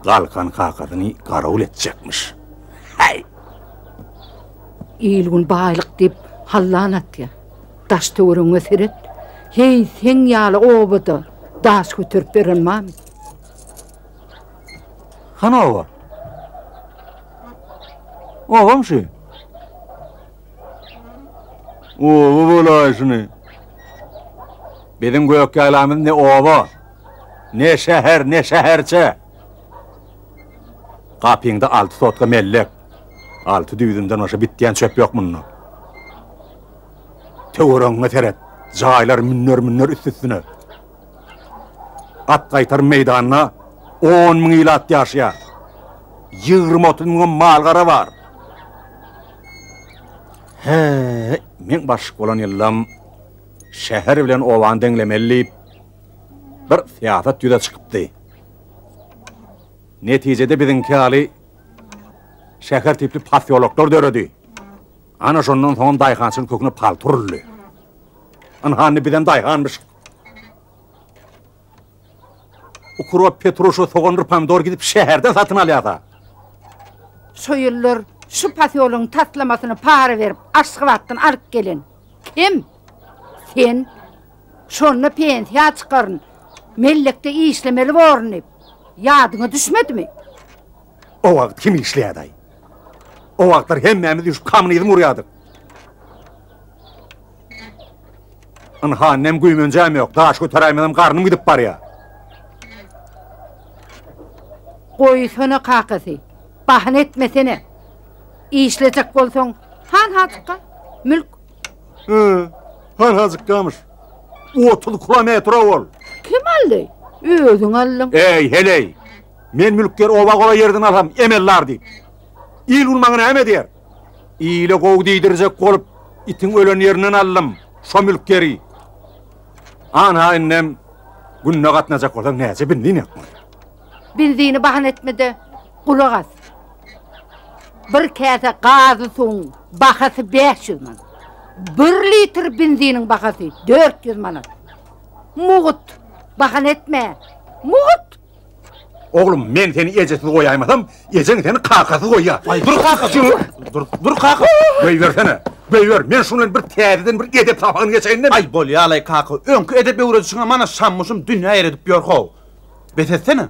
Kalkan kakadyny garawul etjekmiş. Hay. İlgun baýlyk dip hallan atýar. Daş töwrüňe seret. Hey sen ýaly obada daş götürüp berenmami. Hana owa? Owamşy? Owa bolaýsyny. Benim göýük ýalamyň ne owa, ne şäher, ne şäherçe. Kapyňda 6 sotka mellek. 6 düýdünden oşa bitdiýän çöp ýok munna. Töwrüňe seret. Jaylar münner üstüne. At qaytar meydanına 10.000 ýyl at ýaşaýar. 20-30 malgara var. Men başyk bolan ýyllam şäher bilen owan deňlemeli bir fiýatat ýüze çykypdy. Netijede biziňki aly şäher tipli pafiologlar döredi. Ana şondan soň daýhançylyk köküne palturly. Anhany bilen daýhanmyş. Ukuro Petruşo soğanır pomidor gidip şehirde satın alýar. Soyullar şu pasyolun taslamasını para verip Aşgabatdan alıp gelin. Kim? Sen. Şonu pensiya çıkarın. Mellekte işlemeli borunip. Yadına düşmedi mi? O wagt kim işleýärdi? O wagtlar hemmemiz düşüp kamynyzym urýardyk. Anhanem güýmenjem ýok, daş göteräýmedem garnym gidip barýar. Goýsana kakasy. Bahane etmesene. İşleyecek bolsoň, han hazıkka, mülk. Han hazıkkamış. 30 kilometre ol. Kim aldy? Özüň aldyň. Ey, heley. Men mülkler oba gola yerden alam, emellar deyip. İl ulmagyna näme diýer? İle gow diýdirjek bolup, itin ölen ýerinden aldım, şo mülkleri. Ana annem günne gatnajak bolsaň näçe bindin ýakmy? Benzini bahane etmede, kulak as. Bir kese gazı soğun, bakası 500 manat. 1 litr benzinin bakası 400 manat. Muğut, bahane etme, muğut. Oğlum, men seni ecesiz koyaýmasam, ejeň seni kakasy koýar. Ay, dur kakasy. Dur kakasy. Beýbersene. Beýber, men şundan bir täzeden bir edep tapagyny geçeýinden. Ay, bolýar kakasy. Öňkü edep öwrediňe mana şammusum dünýä eredip ýörhow. Betetsene.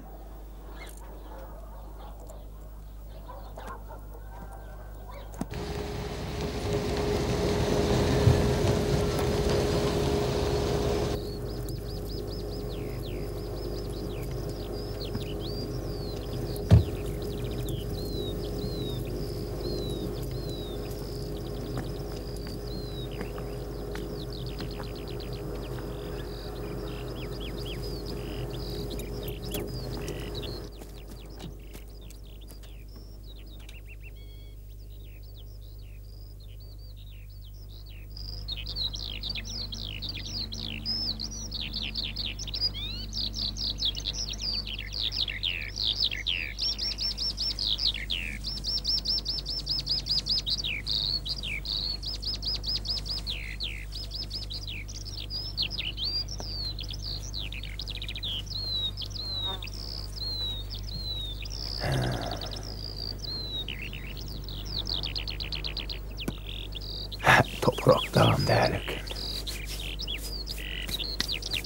Topraktan derken.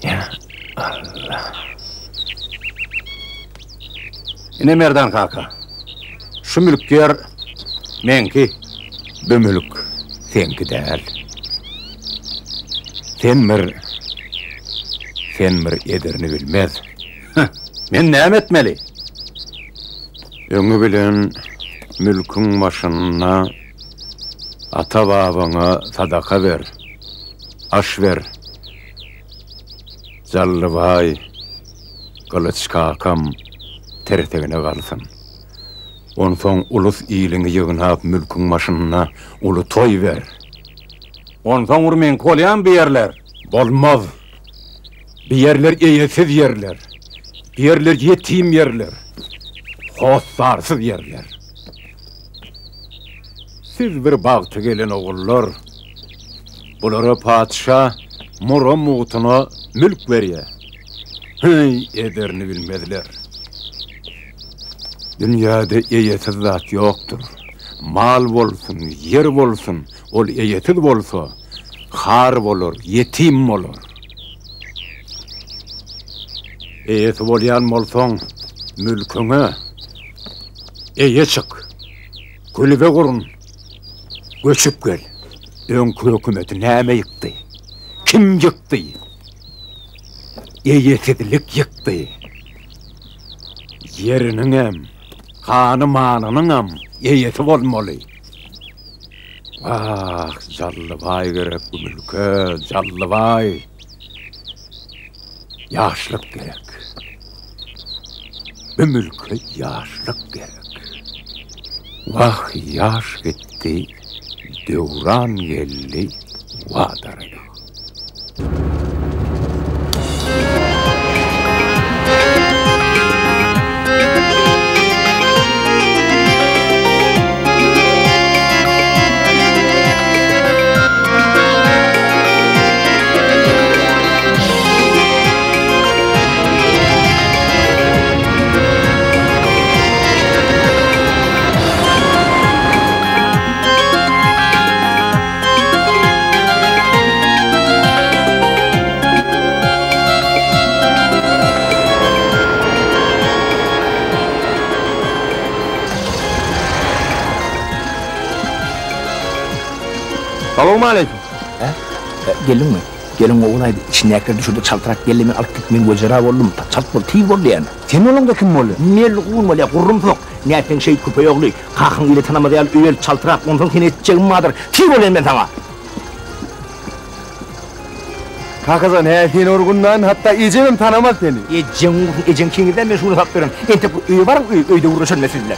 Ya Allah. Ine merdan kaka. Şu mülkler menki. Bu mülk senki däl. Senmir ederini bilmez. Men näme etmeli? Öňü bilen mülkün başyna ata babaňa sadaka ver. Aş ver. Jallybay, Kılıç kakam tertegine galsın. Onsoň ulus ýylyny ýygnap mülkün başyna ulu toy ver. Onsoň urmen kolyan bir yerler. Bolmaz. Bir yerler eýesiz yerler. Bir yerler yetim yerler. Hosarsız yerler. Siz bir bagty gelen ogullar. Bulara padşa mura muğtuna mülk berýär. Hey, ederini bilmezler. Dünyada eýesiz zat ýokdur. Mal bolsun, yer bolsun, ol eýesiz bolsa, har bolur, yetim bolur. Eýesi bolýan bolsaň, mülküňe eýe çık. Kulübe gurun. Göçüp gel. Öňkü hökümeti näme ýykdy? Kim ýykdy? Eýesizlik ýykdy. Yeriniň hem, hany manynyň hem eýesi bolmaly. Ah, Jallıbay gerek bu mülke, Jallıbay. Yaşlık gerek. Bu mülke yaşlık gerek. Vah yaş gitti, devran geldi, vadarına. Selamun aleyküm. Gelin mi? Gelin oğulaydı. İçindekler düşürdü çaltırak gelin alıp gitmeyin gözera oldum. Çalt bol, tiyip oldu yani. Senin oğlun da kim oldu? Mel oğlum oldu ya, kurrum sok. Ne yapayım şey küpe yoklu. Kalkın ile tanımadı ya, üyel çaltırak. Ondan seni edeceğim madır. Tiyip olayım ben sana. Kakazan her orgundan hatta ecemim tanımaz seni. Ecem kengirden ben şunu saptırım. Ente bu üye var mı? Öyde uğraşan meseleler.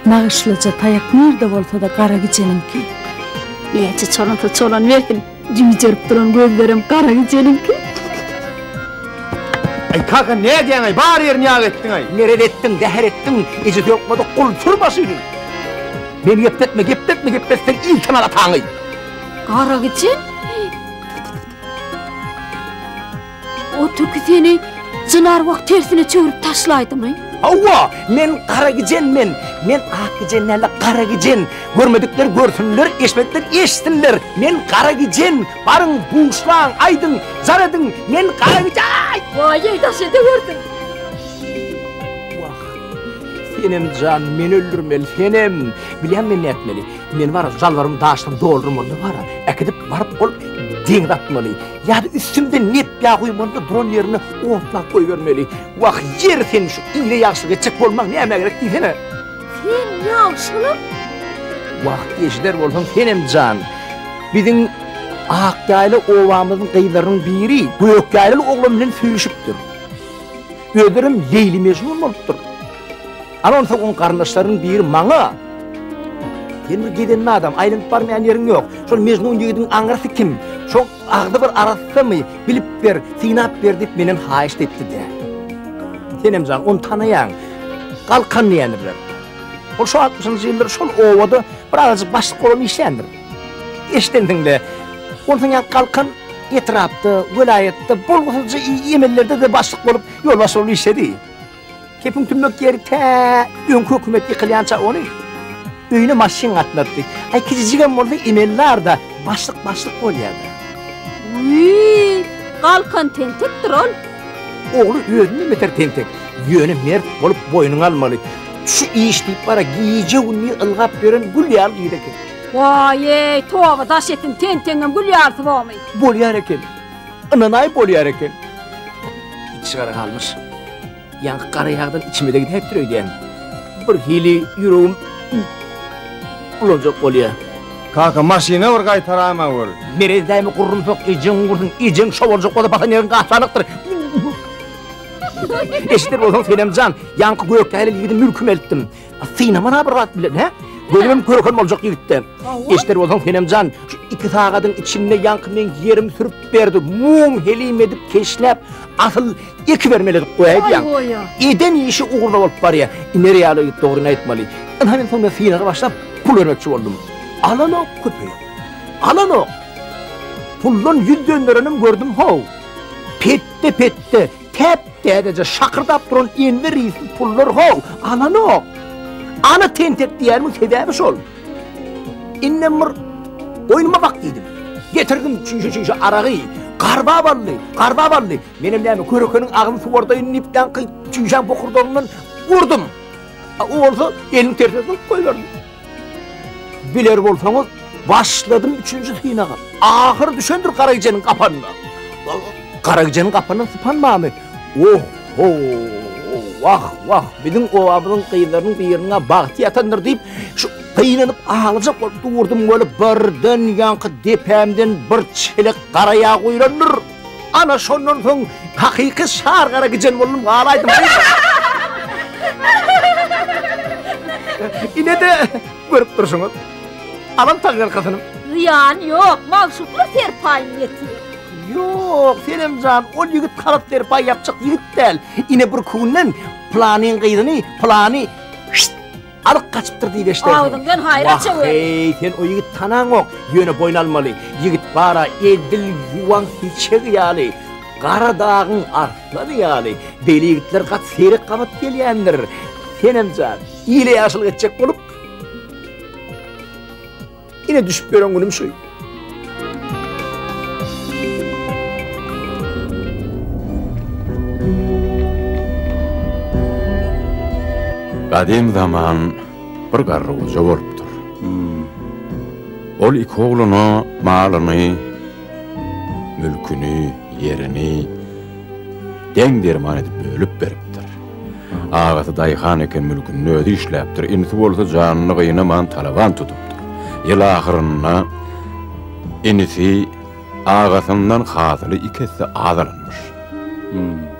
Nağışlıca tayak nerede olsa da kara geceninki. Niyece çolanta çolan verdim. Cümle cerip duran gözlerim kara geceninki. Ay kaka ne diyen ay? Bari yerini yağ ettin ay. Nerede ettin, deher ettin. Ecet yokmadı, kul turmasıydın. Beni geptetme sen ilk kanal atan ay. Kara gecen? O tökü seni zınar vakt tersine çövrüp taşlaydım ay. Hava, men kara gecen men ak gecenlerle kara gecen. Görmedikler görsünler, eşmedikler eşsinler. Men kara gecen, barın buğuşlan, aydın, zaradın, men kara gecen. Vay ey taş ede gördün. Senem can, men öldürmeli, senem. Bilen men ne etmeli? Men var, zalvarım dağıştım, doğrurum onu var. Ekidip varıp ol, deň atmalı. Ya da üstümde net yağ koymalı, drone yerine otlak koy vermeli. Vah yer sen şu iğne yağışlı geçecek olmak ne emeğe gerek değil sene? Sen yağışlı? Vah geçler olsun senem can. Bizim Akkaylı ovamızın kıyılarının biri, Gökkaylı oğlumla söyüşüptür. Ödürüm Leyli Mecnun oluptur. Ama onun kardeşlerin biri mana. Sen bir gidenli adam, ayrılıp barmayan yerin yok. Şol Mecnun yiğidin anırsı kim? Çok ağdı bir arası mı? Bilip ver, sinap ver deyip menen haişt etti de. Senem can, onu tanıyan, kalkan niyenirler. O şu 60. yıldır şol ovada birazcık başlık olan işlendir. İşlendinle, ondan yan kalkan etrafta, vilayette, bolgusuzca yemellerde de başlık olup yol başı olu işledi. Kepin tümlük yeri önkü hükümet yıkılayanca onu öyle maşin atlattı. Ay küçücüğüm orada emeller de başlık oluyordu. Uyyy, kalkan tentektir ol. Oğlu öğrenme meter tentek. Yönü mert olup boynunu almalı. Şu iş deyip bana giyece unni ılgap veren Gülyar yedeki. Vay ey, tuğaba taş ettin tentengem Gülyar tıvamı. Bolyar eken. Ananay bolyar eken. İç sigara kalmış. Yankı kara yağdan içime de gidip hep duruyordu yani. Bir hili yüreğim bulacak bolyar. Kaka maşina var kaytarama var. Merezdayımı kurrum sok, ecen şov olacak o da batan yerin kahtanıktır. Eşitler olsun senem can, yankı Gökkaylı yiğidin mülküm elttim. Sinema ne bir rahat bilen, he? Bölümüm körüküm olacak yiğittim. Eşitler olsun senem can, şu iki sağadın içinde yankı men yerim sürüp verdi. Mum helim edip keşlep, asıl iki vermeledik koyaydı yan. Eden işi uğurla olup var ya, nereye alıp doğruna etmeli. Hemen sonra sinema başlayıp pul vermekçi oldum. Alana köpeği. Alan o. Pullun 100 döndürenim gördüm hov. Pette, tep dedece şakırdap duran enver iyisi pullar hov. Alan o. Ana tentet diyerim sebebi sol. İnnemir oyunuma bak dedim. Getirdim çünkü arağı. Karba ballı. Benim nemi körökönün ağını su ordayın nipten kıyıp çünkü bokurdağından vurdum. O olsa elini tersine koyverdim. Biler bolsanız başladım 3. sıyınağa. Ahır düşendir Karagıcan'ın kapanına. Karagıcan'ın kapanına sıpanma Ahmet. Vah. Bizim o abının kıyılarının bir yerine bahtı yatandır deyip şu kıyınlanıp ağlayacak vurdum böyle birden yankı depemden bir çelik karaya koyulanır. Ana şondan son hakiki şar Karagıcan oldum ağlaydım. Yine de görüp dursunuz. Alam takır kadınım. Ziyan yok, mağşuklu serpayın yetiyor. Yok, Senemcan, o yigit kalıp serpay yapacak yigit değil. Yine bir kuğundan planın kıydını, planı alıp kaçıptır deyip işte. Ağzından hayrat çevir. Hey, sen o yigit tanan yok, yönü boynalmalı. Yigit bara edil yuvan hiçe kıyalı. Kara dağın artları yağlı. Beli yigitler kat seyrek kapat geliyendir. Senemcan, iyile yaşıl geçecek olup yine düşüp gören günüm şu. Kadim zaman bir garruca bolupdur. Ol iki oğluna malını, mülkünü, yerini den derman edip bölüp beripdir. Ağası dayıhan eken mülkünü ödü işleptir. İnisi bolsa canını kıyınaman talavan tutupdur. Yıl ahırına inisi ağasından hatılı ikisi ağdalanmış.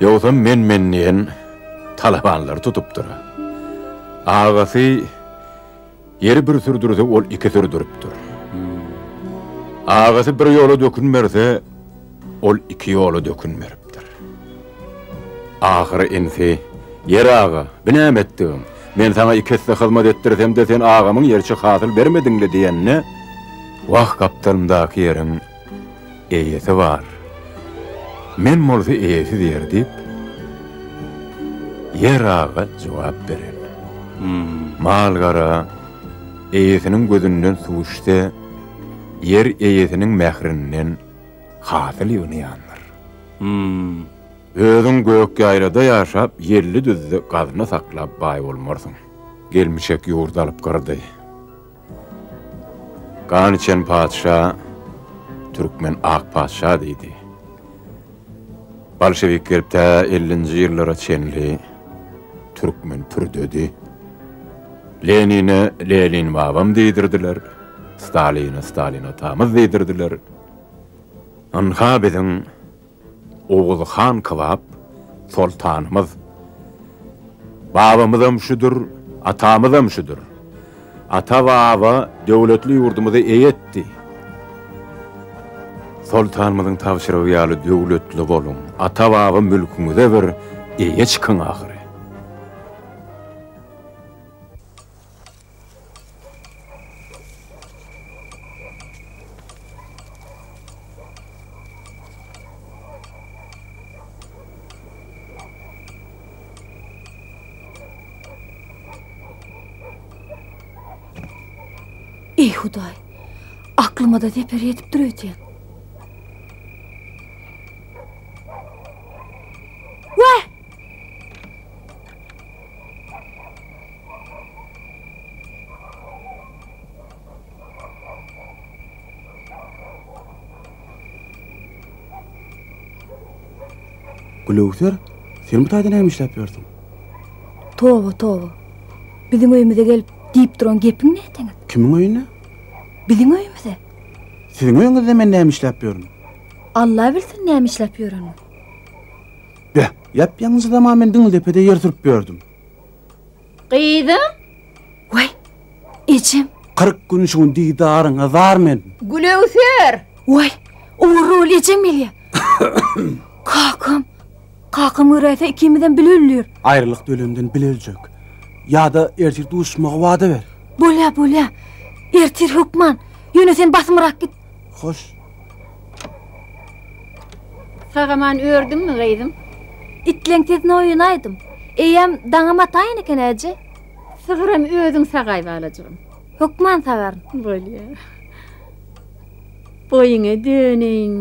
Yoksa menmenliyen talabanları tutupdur. Ağası yeri bir sürdürse ol iki sürdürüptür. Ağası bir yolu dökünmerse ol iki yolu dökünmeriptir. Ahırı inisi yer ağa, binem ettim. Men sana ikisi hizmet ettirsem de sen ağamın yerçi hatıl vermedinle diyenine vah kaptanımdaki yerin eyesi var. Men molsa eyesi diyer deyip yer ağa cevap verin. Malgara eyesinin gözünden su içse yer eyesinin mehrinden hatıl yığınayanlar. Özün gök yaylada yaşap, yerli düzde kadını saklap bay olmarsın. Gelmişek yurda alıp kırdı. Kan içen padişah, Türkmen ak padişah deydi. Bolşevik gelip de 50. yıllara çenli, Türkmen pürdödü. Lenin'e Lenin babam deydirdiler, Stalin'e Stalin atamız deydirdiler. Anha bizim Oğuz Han Kavap, sultanımız. Babamızam şudur, atamızam şudur. Ata baba devletli yurdumuza eyetti. Sultanımızın tavşırığı yalı devletli bolun. Ata baba mülkümüze bir eye çıkın ahire. Ey Huday, aklıma da teperi yetip duruyor diyen. Vay! Gülüktür, sen bu tayda neymiş yapıyorsun? Tova. Bizim oyumuza gelip deyip duran gepin ne etiniz? Kimin oyunu? Bizim oyumuza. Sizin oyunuzda men neymiş yapıyorum? Allah bilsin neymiş yapıyor onu. Be, yap yalnız zaman ben dınıl tepede yer sürüp gördüm. Kıydım. Vay, içim. 40 gün şun didarına var men. Gülüksür. Vay, uğurlu içim milya. Kakam üreyse ikimizden bilirliyor. Ayrılık dölemden bilecek. Ya da ertir duşmağa vada ver. Bola. Ertir hükman. Yine sen basmırak git. Hoş. Sagaman ördün mü gaydım? İtlenktetini oynaydım. Eyem daňam ataýyn eken äje. Sığıram özüň sagay balajygym. Hokman sagaryn. Bolýa. Boýuňa döneň.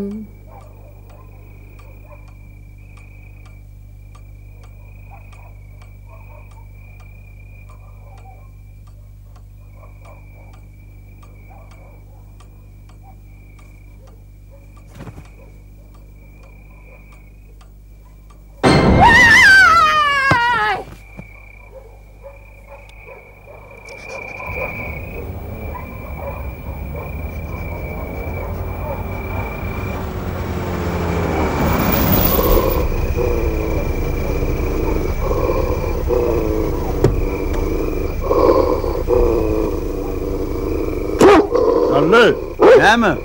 Sallı. Näme?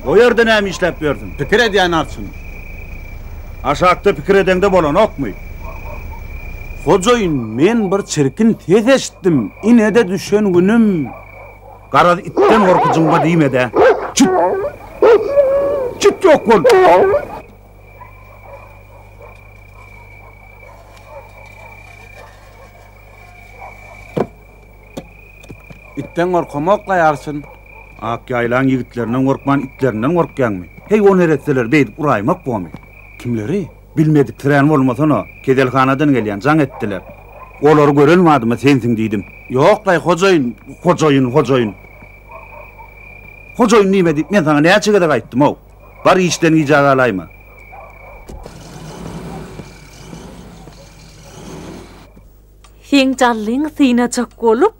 O ýerde näme işläp berdin? Pikir edýän arçyn. Aşakda pikir edende bolan okmy? Hojaýyn, men bir çirkin tez eşitdim. Inede düşen günüm. Gara itten gorkujyňga diýmede. Çıt. Çıt ýok bol. İtten gorkamak gaýarsyn. Ak ýaýlan ýigitlerinden gorkman itlerinden gorkýanmy? Hey onu eretseler beýip uraýmak bolmy? Kimleri? Bilmedik tren bolmasana, kedelhanadan gelýän jaň etdiler. Olary görelmadymy sensiň diýdim. Ýok gaý hojaýyn. Hojaýyn. Hojaýyn nime diýip men sana näçe gede gaýtdym o? Bar işden ýaga alaýma. Sen jallyň syna çok bolup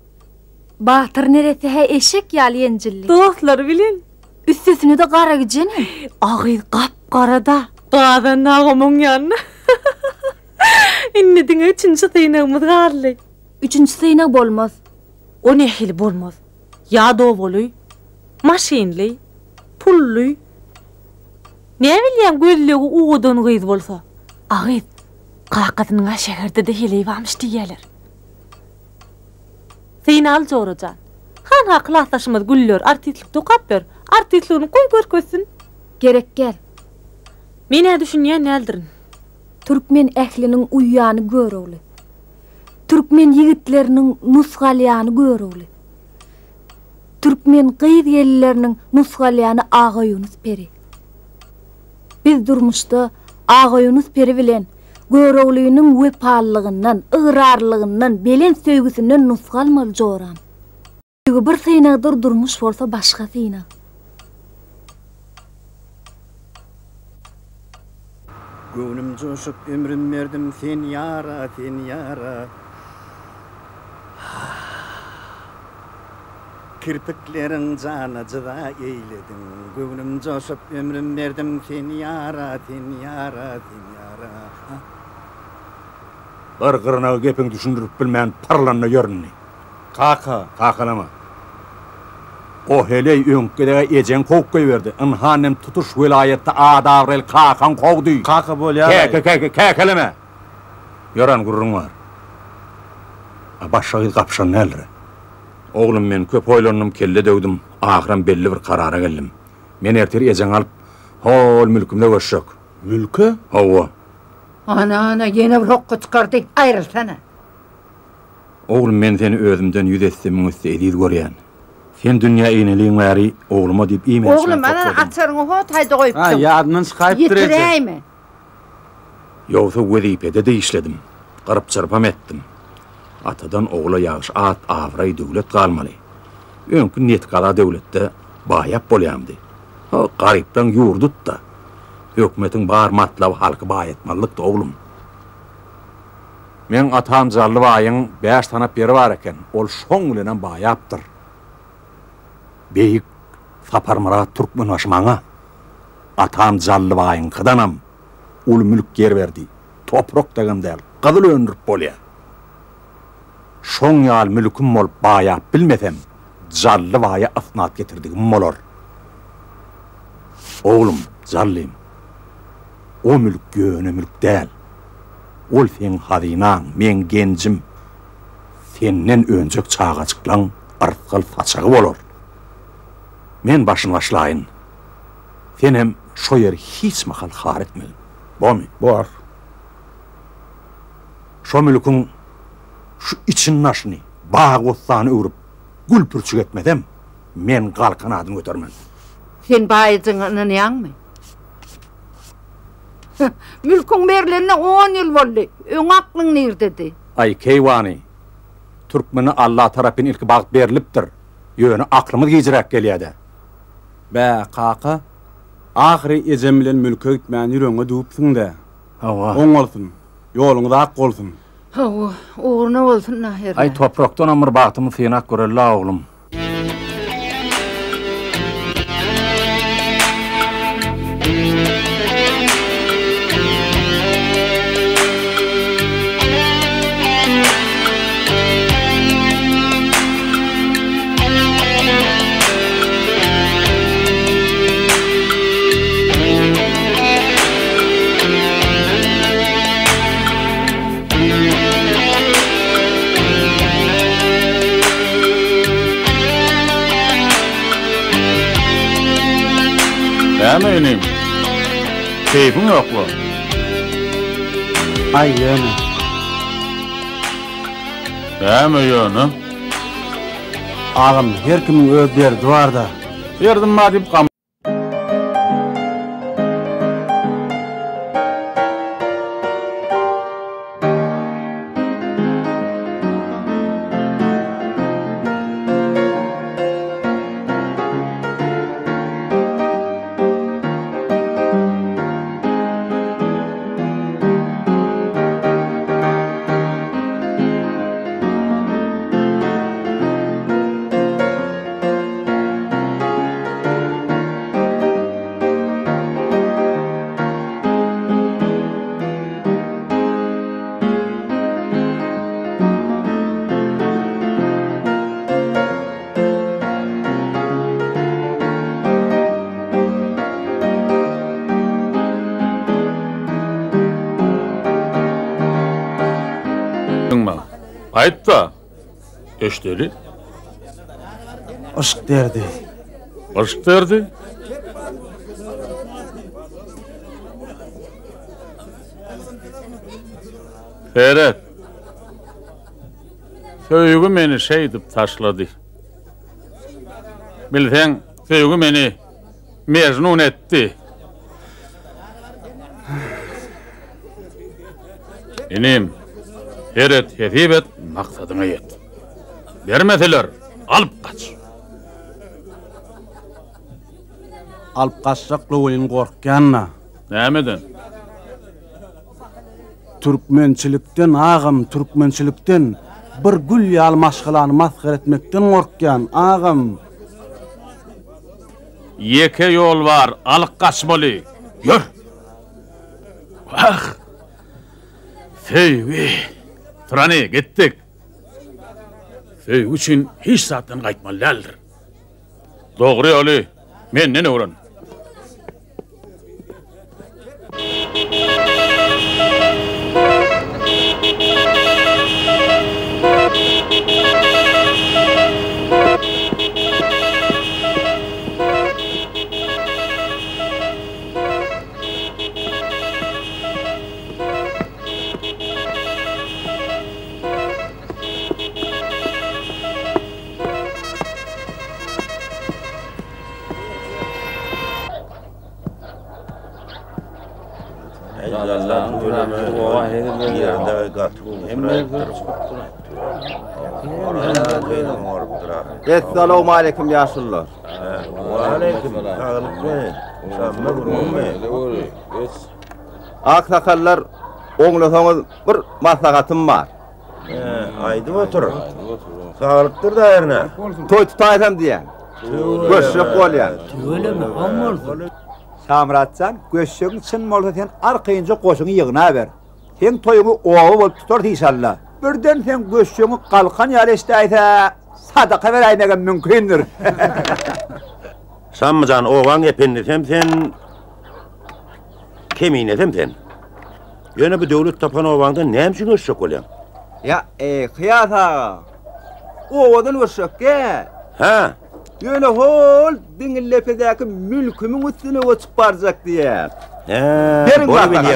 Batyr neresi he eşek ýaly enjilli. dostlar bilen Üstesini de gara gijeni. agy gap-garada. Gadan nagymyň ýanyna. Inni diňe üçinçi synagymy garly. Üçinçi synak bolmaz. O nähili bolmaz. Ya dowaly, maşinli, pully. Ne bilýän gözlegi ugudan gyz bolsa, agy qaqatynyň şäherde de hili varmış diýerler. Final joraja. Han haklaşmaz güller artistlik tokap ber. Artistliğini koy görkösün. Gerek gel. Mene düşünýän näldiriň? Türkmen ähliniň uýýany görewli. Türkmen ýigitleriniň nusgalýany görewli. Türkmen gyýz ýelleriniň nusgalýany Ağa Yunus Peri. Biz durmuşda Ağa Yunus Peri bilen görewliğiniň wepallygyndan, ıgrarlygyndan, belen söýgüsinden nusgalmaly joran. Bir synagdyr durmuş bolsa başga syna. Gönlüm coşup ömrüm verdim sen yara, sen yara. Kirpiklerin canacıda eyledin. Gönlüm coşup ömrüm verdim sen yara, sen yara, sen yara. Gırgırına gepin düşündürüp bilmeyen parlanna görünni. Kakalama. O heley öňkede ejen kokky berdi. Inhanem tutuş vilayetde adavrel kakan kovdy. Kaka bolýar. Kekeleme. Yoran gurrun var. Başagy kapşan näler? Oglum men köp oýlanyp kelle döwdüm. Ahyram belli bir karara geldim. Men erter ejen alyp hol mülkümde göçsek. Mülkü? Hawa. Ana yine bir hokku çıkardı. Ayrılsana. Oğlum men seni özümden yüz etsem üstü ediz görýän. Sen dünýä iňeliň bäri ogluma diýip iýmen. Oğlum ana açarını hot hayda goýup. Ha ýadynyň çykyp durýar. Ýetiräými? Ýogsa wezipede de işledim. Garıp çırpam etdim. Atadan oğula ýagyş at awray döwlet galmaly. Öňkü net gala döwletde baýap bolýamdy. O garypdan ýurdut da. Hökümetiň bar matlaby halky baýatmalykdy oglum. Men atam Jallı baýyň 5 tanap beri bar eken. Ol şoň bilen baýapdyr. Beyik Sapar Murat Türkmen başmaňa atam Jallı baýyň kydanam. Ul mülk yer berdi. Toprak degem däl. Gyzyl öndürüp bolýar. Şoň ýal mülküm bolup baýap bilmesem, Jallı baýa asnat getirdigim bolar. Oglum, Jallym. O mülk göne mülk däl. Ol sen hazynaň, men genjim. Senden önjek çağa çyklan artgal façagy bolar. Men başını başlayın. Sen hem şo yer hiç mahal har etmedin. Bomi? Bor. Şo mülkün şu için naşını, bağ otlarını öğürüp, gül pürçük etmedem, men kalkan adını götürmen. Sen bayızını neyan mı? Mülkün berlerine 10 yıl oldu. Ön aklın nerede? Ay keyvani, Türkmeni Allah tarafın ilk bağıt beriliptir. Yönü aklımız giycirak geliyede. Be kaka, ahiri ecem bilen mülke gitmeyen yüreğine dupsun da. Oň olsun, yolunu da ak olsun. Uğruna olsun nahir. Ay topraktan amır bağıtımı fiyanak görella oğlum. Benim. Keyfin yok mu? Ay yani. Yönü? Ağam her kimin öz derdi var da. Yerdim ma dip kam. Ayt da, eşteli? Aşk derdi. Aşk derdi? Ferhat, söýgü meni şeydip taşladı. Bilsen, söýgü meni mecnun etti. Enim, Ferhat hedibet maksadyna yet. Bermediler, alıp kaç. Alıp kaçsak lowelin korkkanna. Nämeden? Türkmençilikden ağam, Türkmençilikden bir gül ýaly maşgalany mazhar etmekden korkkan ağam. Yeke yol var, alıp kaçmaly. Ýör. Vah! Feýwi. Turany gittik. Feýwi üçin hiç zatdan gaýtmalylar. Dogry ýoly, menden öwren. Esselamu aleyküm yaşlılar. Aleyküm. Şamma burunme. Aksakallar oňlasaňyz bir maslahatym bar. Aydyp otur. Sağlıktır da erne. Toy tutaýsam diýen. Göşük bolýar. Öylemi? Hamoldu. Samratsan, göşüğün çyn bolsa sen arkaýynja goşuňy ýygyna ber. Sen toýuňy owaby bolup tutar inşallah. Birden sen göşüňi kalkan ýaly eşdäýse, sadaka beräýmegen mümkindir. Sammajan owaň ependisem sen keminesem sen. Ýöne bu döwlet tapan owaňda näme üçin göşük bolýan? Ya, kıyas ağa. Owadan göşükge. Ha, Yöne hol Diňillepedäki mülkümün üstüne geçip barjak diýär.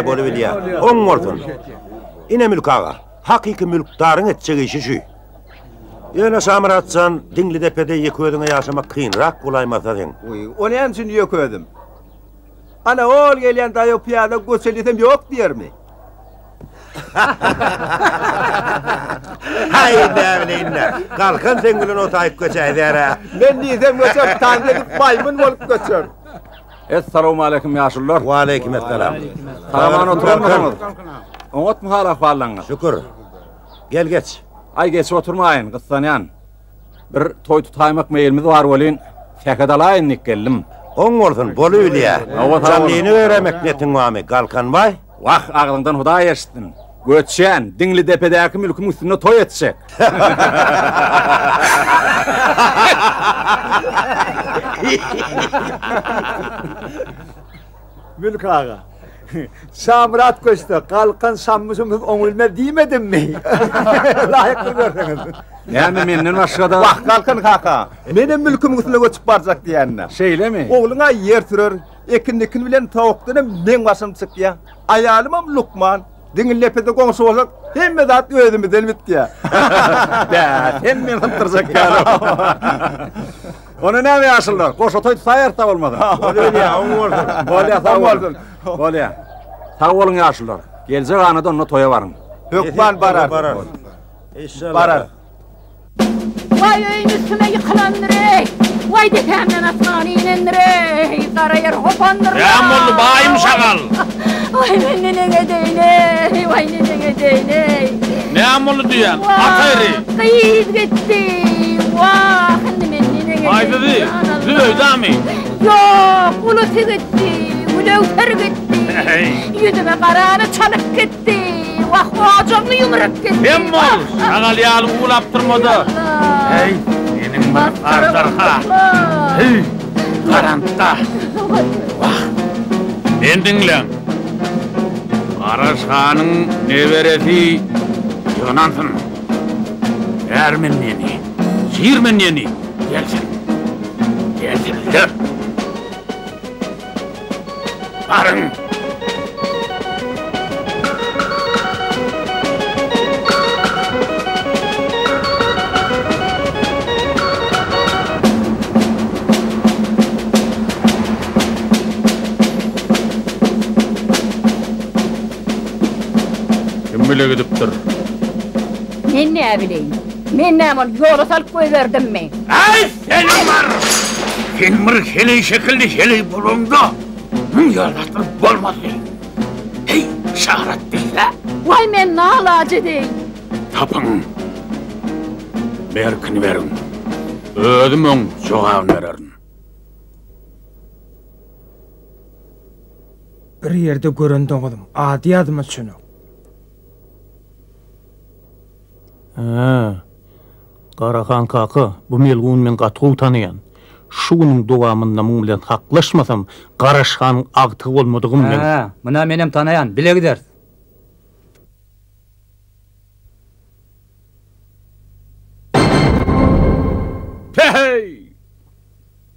Bolu bilýär. Oň bolsun. Ine mülk ağa. Hakiki mülkdaryň etjek işi şu. Yöne Samratsan Diňillepede ýeködüňe ýaşamak kynrak bolaýmasa sen. Onu hem için ýöködüm. Ana ol gelýän daýy piýada göçelitem ýok diýermi? Hayda bilinler. Kalkan sen gülün otayıp göçeyler ha. Ben diýsem göçer, taň edip maýmun bolup göçer. Assalamu alaykum ýaşullar. Wa alaykum assalam. Salaman oturmaňyz. Oňatmy hal ahwallaňyz? Şükür. Gel geç. Ay geç oturmaýyn, gyssanýan. Bir toý tutaýmak meýilimiz bar bolýan. Täket alaýyn geldim. Oň bolsun, bolu bilýär. Janlyny öremek netin wamy, Galkanbay? Wah, aglyňdan Hudaý eşitdim. Göçen, Diňilipedäki mülküm üstüne toy etsek. Mülk ağa. Samrat göçtü, kalkan sammysymyz oňulma diýmedimmi? Laýykly görseňiz. Näme menden başga Wah, kalkan kaka. Menem mülküm üstüne göçüp barjak diýenler. Şeýlemi? Oğluna yer türer, ekin bilen tawukdan men başym çykýa. Ayalymam Lukman. Diňillepede goňşy bolsak, hemme zat özümi delbitdi. Da, hem men hıntırjak ýa. Onu näme ýaşyllar? Goşa toý saýar ta bolmady. Bolýa, oňurdy. Bolýa, sag boldun. Bolýa. Sag bolun ýaşyllar. Geljek anada onu toýa baryň. Hökman barar. İnşallah. Barar. Vay öýün üstüne yıkılandır ey! Vay detemden asmany inendir ey! Kara yer hopandır! Ýam boldy baýym şagal! Vay men neneňe deýin ey! Vay neneňe deýin ey! Näme boldy diýen? Atayry! Gyýyp gitdi! Wah! Hindi men neneňe Aýdydy, düýdämi? Ýok, uluty gitdi! Ulewter gitdi! Ýüzüme garany çalyp gitdi! Wah, ojaňy ýumrak gitdi! Hem bol, şagal ýaly ulap durmady. Hey, senin bir ardarha! Hey, garanta! Wah, men diňlen. Araşhanyň neberesi ýygnansyn. Ermen meni, şiirmen meni, gelsin. Gelsin, gel. Barın. Bile gidipdir. Men näme bileýin? Men näme ýola salyp goýberdimmi? Ay, sen var! Sen bir hele şekilde hele bulundu. Ýalatryp bolmady. Hey, şahrat diýle. Vay men nalaje deýin. Tapyň. Berkini berin. Özüm oň jogabyny bererin. Bir ýerde görende oňdum. Ady adyma çönök. Karahan kaka, bu melgun men gatgu tanıyan. Şuňyň dowamynda muň bilen haklaşmasam, Garaşhanyň agty bolmadygymy bilen. Mına menem tanayan, bile gider. Hey!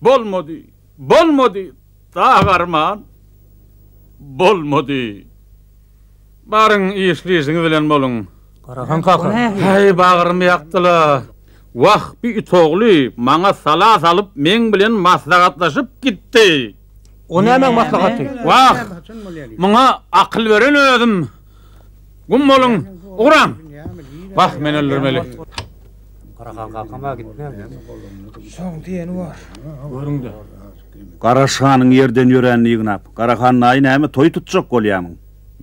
Bolmady, bolmady. Tagarman. Bolmady. Barın işliýiňiz bilen boluň. Karahan kaka. Hey, bagyrym ýakdylar. Wah, bir itogly maňa sala salyp men bilen maslahatlaşyp gitdi. O näme maslahaty? Wah, maňa akyl beren özüm. Gum boluň, ugram. Wah, men öldürmeli. Karahan kakama gitmem. Soň diýeni bar. Görüňde. Garaşhanyň ýerden ýörenini ýygnap, Garahan naý näme toý tutjak bolýarmyň?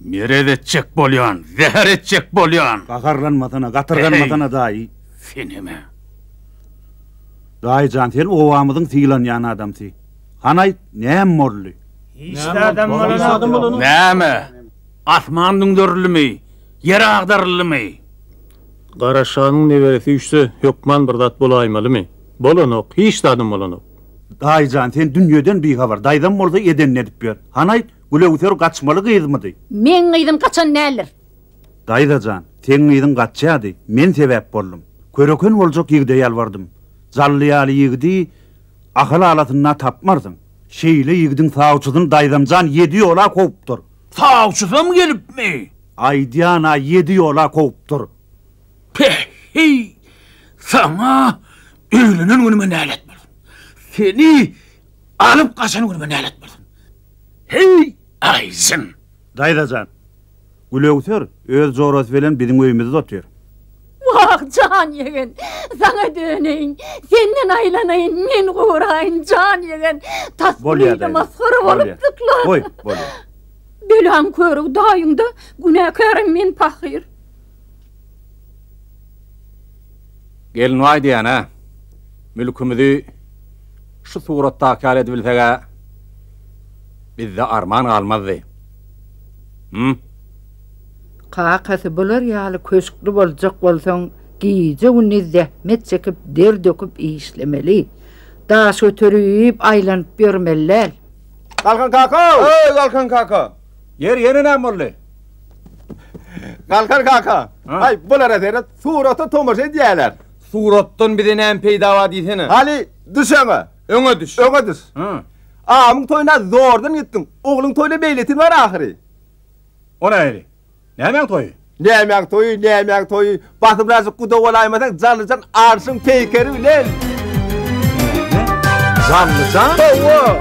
Mere etjek bolýan, zäher etjek bolýan. Gagarlanmadan, gatyrganmadan daýy. Seneme. Daýy jan, sen owamyzyň tiýilen ýan adamsy. Hanaý, näme morly? Hiç adam bolan. Näme? Asmanyň dörlümi, yer agdarlymy? Garaşhanyň neberesi üçse hökman bir zat bolaýmalymy? Bolanok, hiç adam bolanok. Daýy jan, sen dünýeden bihabar, daýdan bolsa eden edip ber. Hanaý, Gülewter gaçmaly gyzmady. Men gyzdym kaçan näler? Daýdajan, sen gyzdyn gaçýady. Men sebäp boldum. Köreken boljak ýigde ýalbardym. Zallyýaly ýigdi, Akıl alatına tapmardın. Şeyle yigdin sağuçudun daydamcan 7 yola kovuptur. Sağuçuda mı gelip mi? Aydiyana 7 yola kovuptur. Hey, sana öğlenen günüme ne etmedin? Seni alıp kaçan günüme ne etmedin? Hey, ayzın. Daydacan, Gülöğütör öz zoros velen bizim öyümüzü otuyor. Vah can yegen, sana döneyin, senden aylanayın, men uğrayın can yegen. Tasbihide maskara olup tıkla. Oy, bolya. Belan körük dayında, günahkarım men pahir. Gelin vay diyen ha. Mülkümüzü şu suratta kâl edilsege bizde arman kalmazdı. Kakası bular ýaly köşkli boljak bolsaň, giýje günni zähmet çekip der döküp işlemeli. Daş götürüp aýlanyp bermeliler. Kalkan kaka! Ey kalkan kaka! Yer yerine bolly. Kalkan kaka! Ay bulara dere surata tomaşa diýerler. Suratdan bir näme peýda diýsene. Hali düşeňe. Öňe düş. Öňe düş. Amyň toýuna zordan gitdiň. Ogluň toýuna beýletin bar ahyry. O näýdi? Näme toýy? Näme toýy? Batyp razy kuda bolaýmasaň janlyjan arşyň peýkeri bilen. Janlyjan? Owo!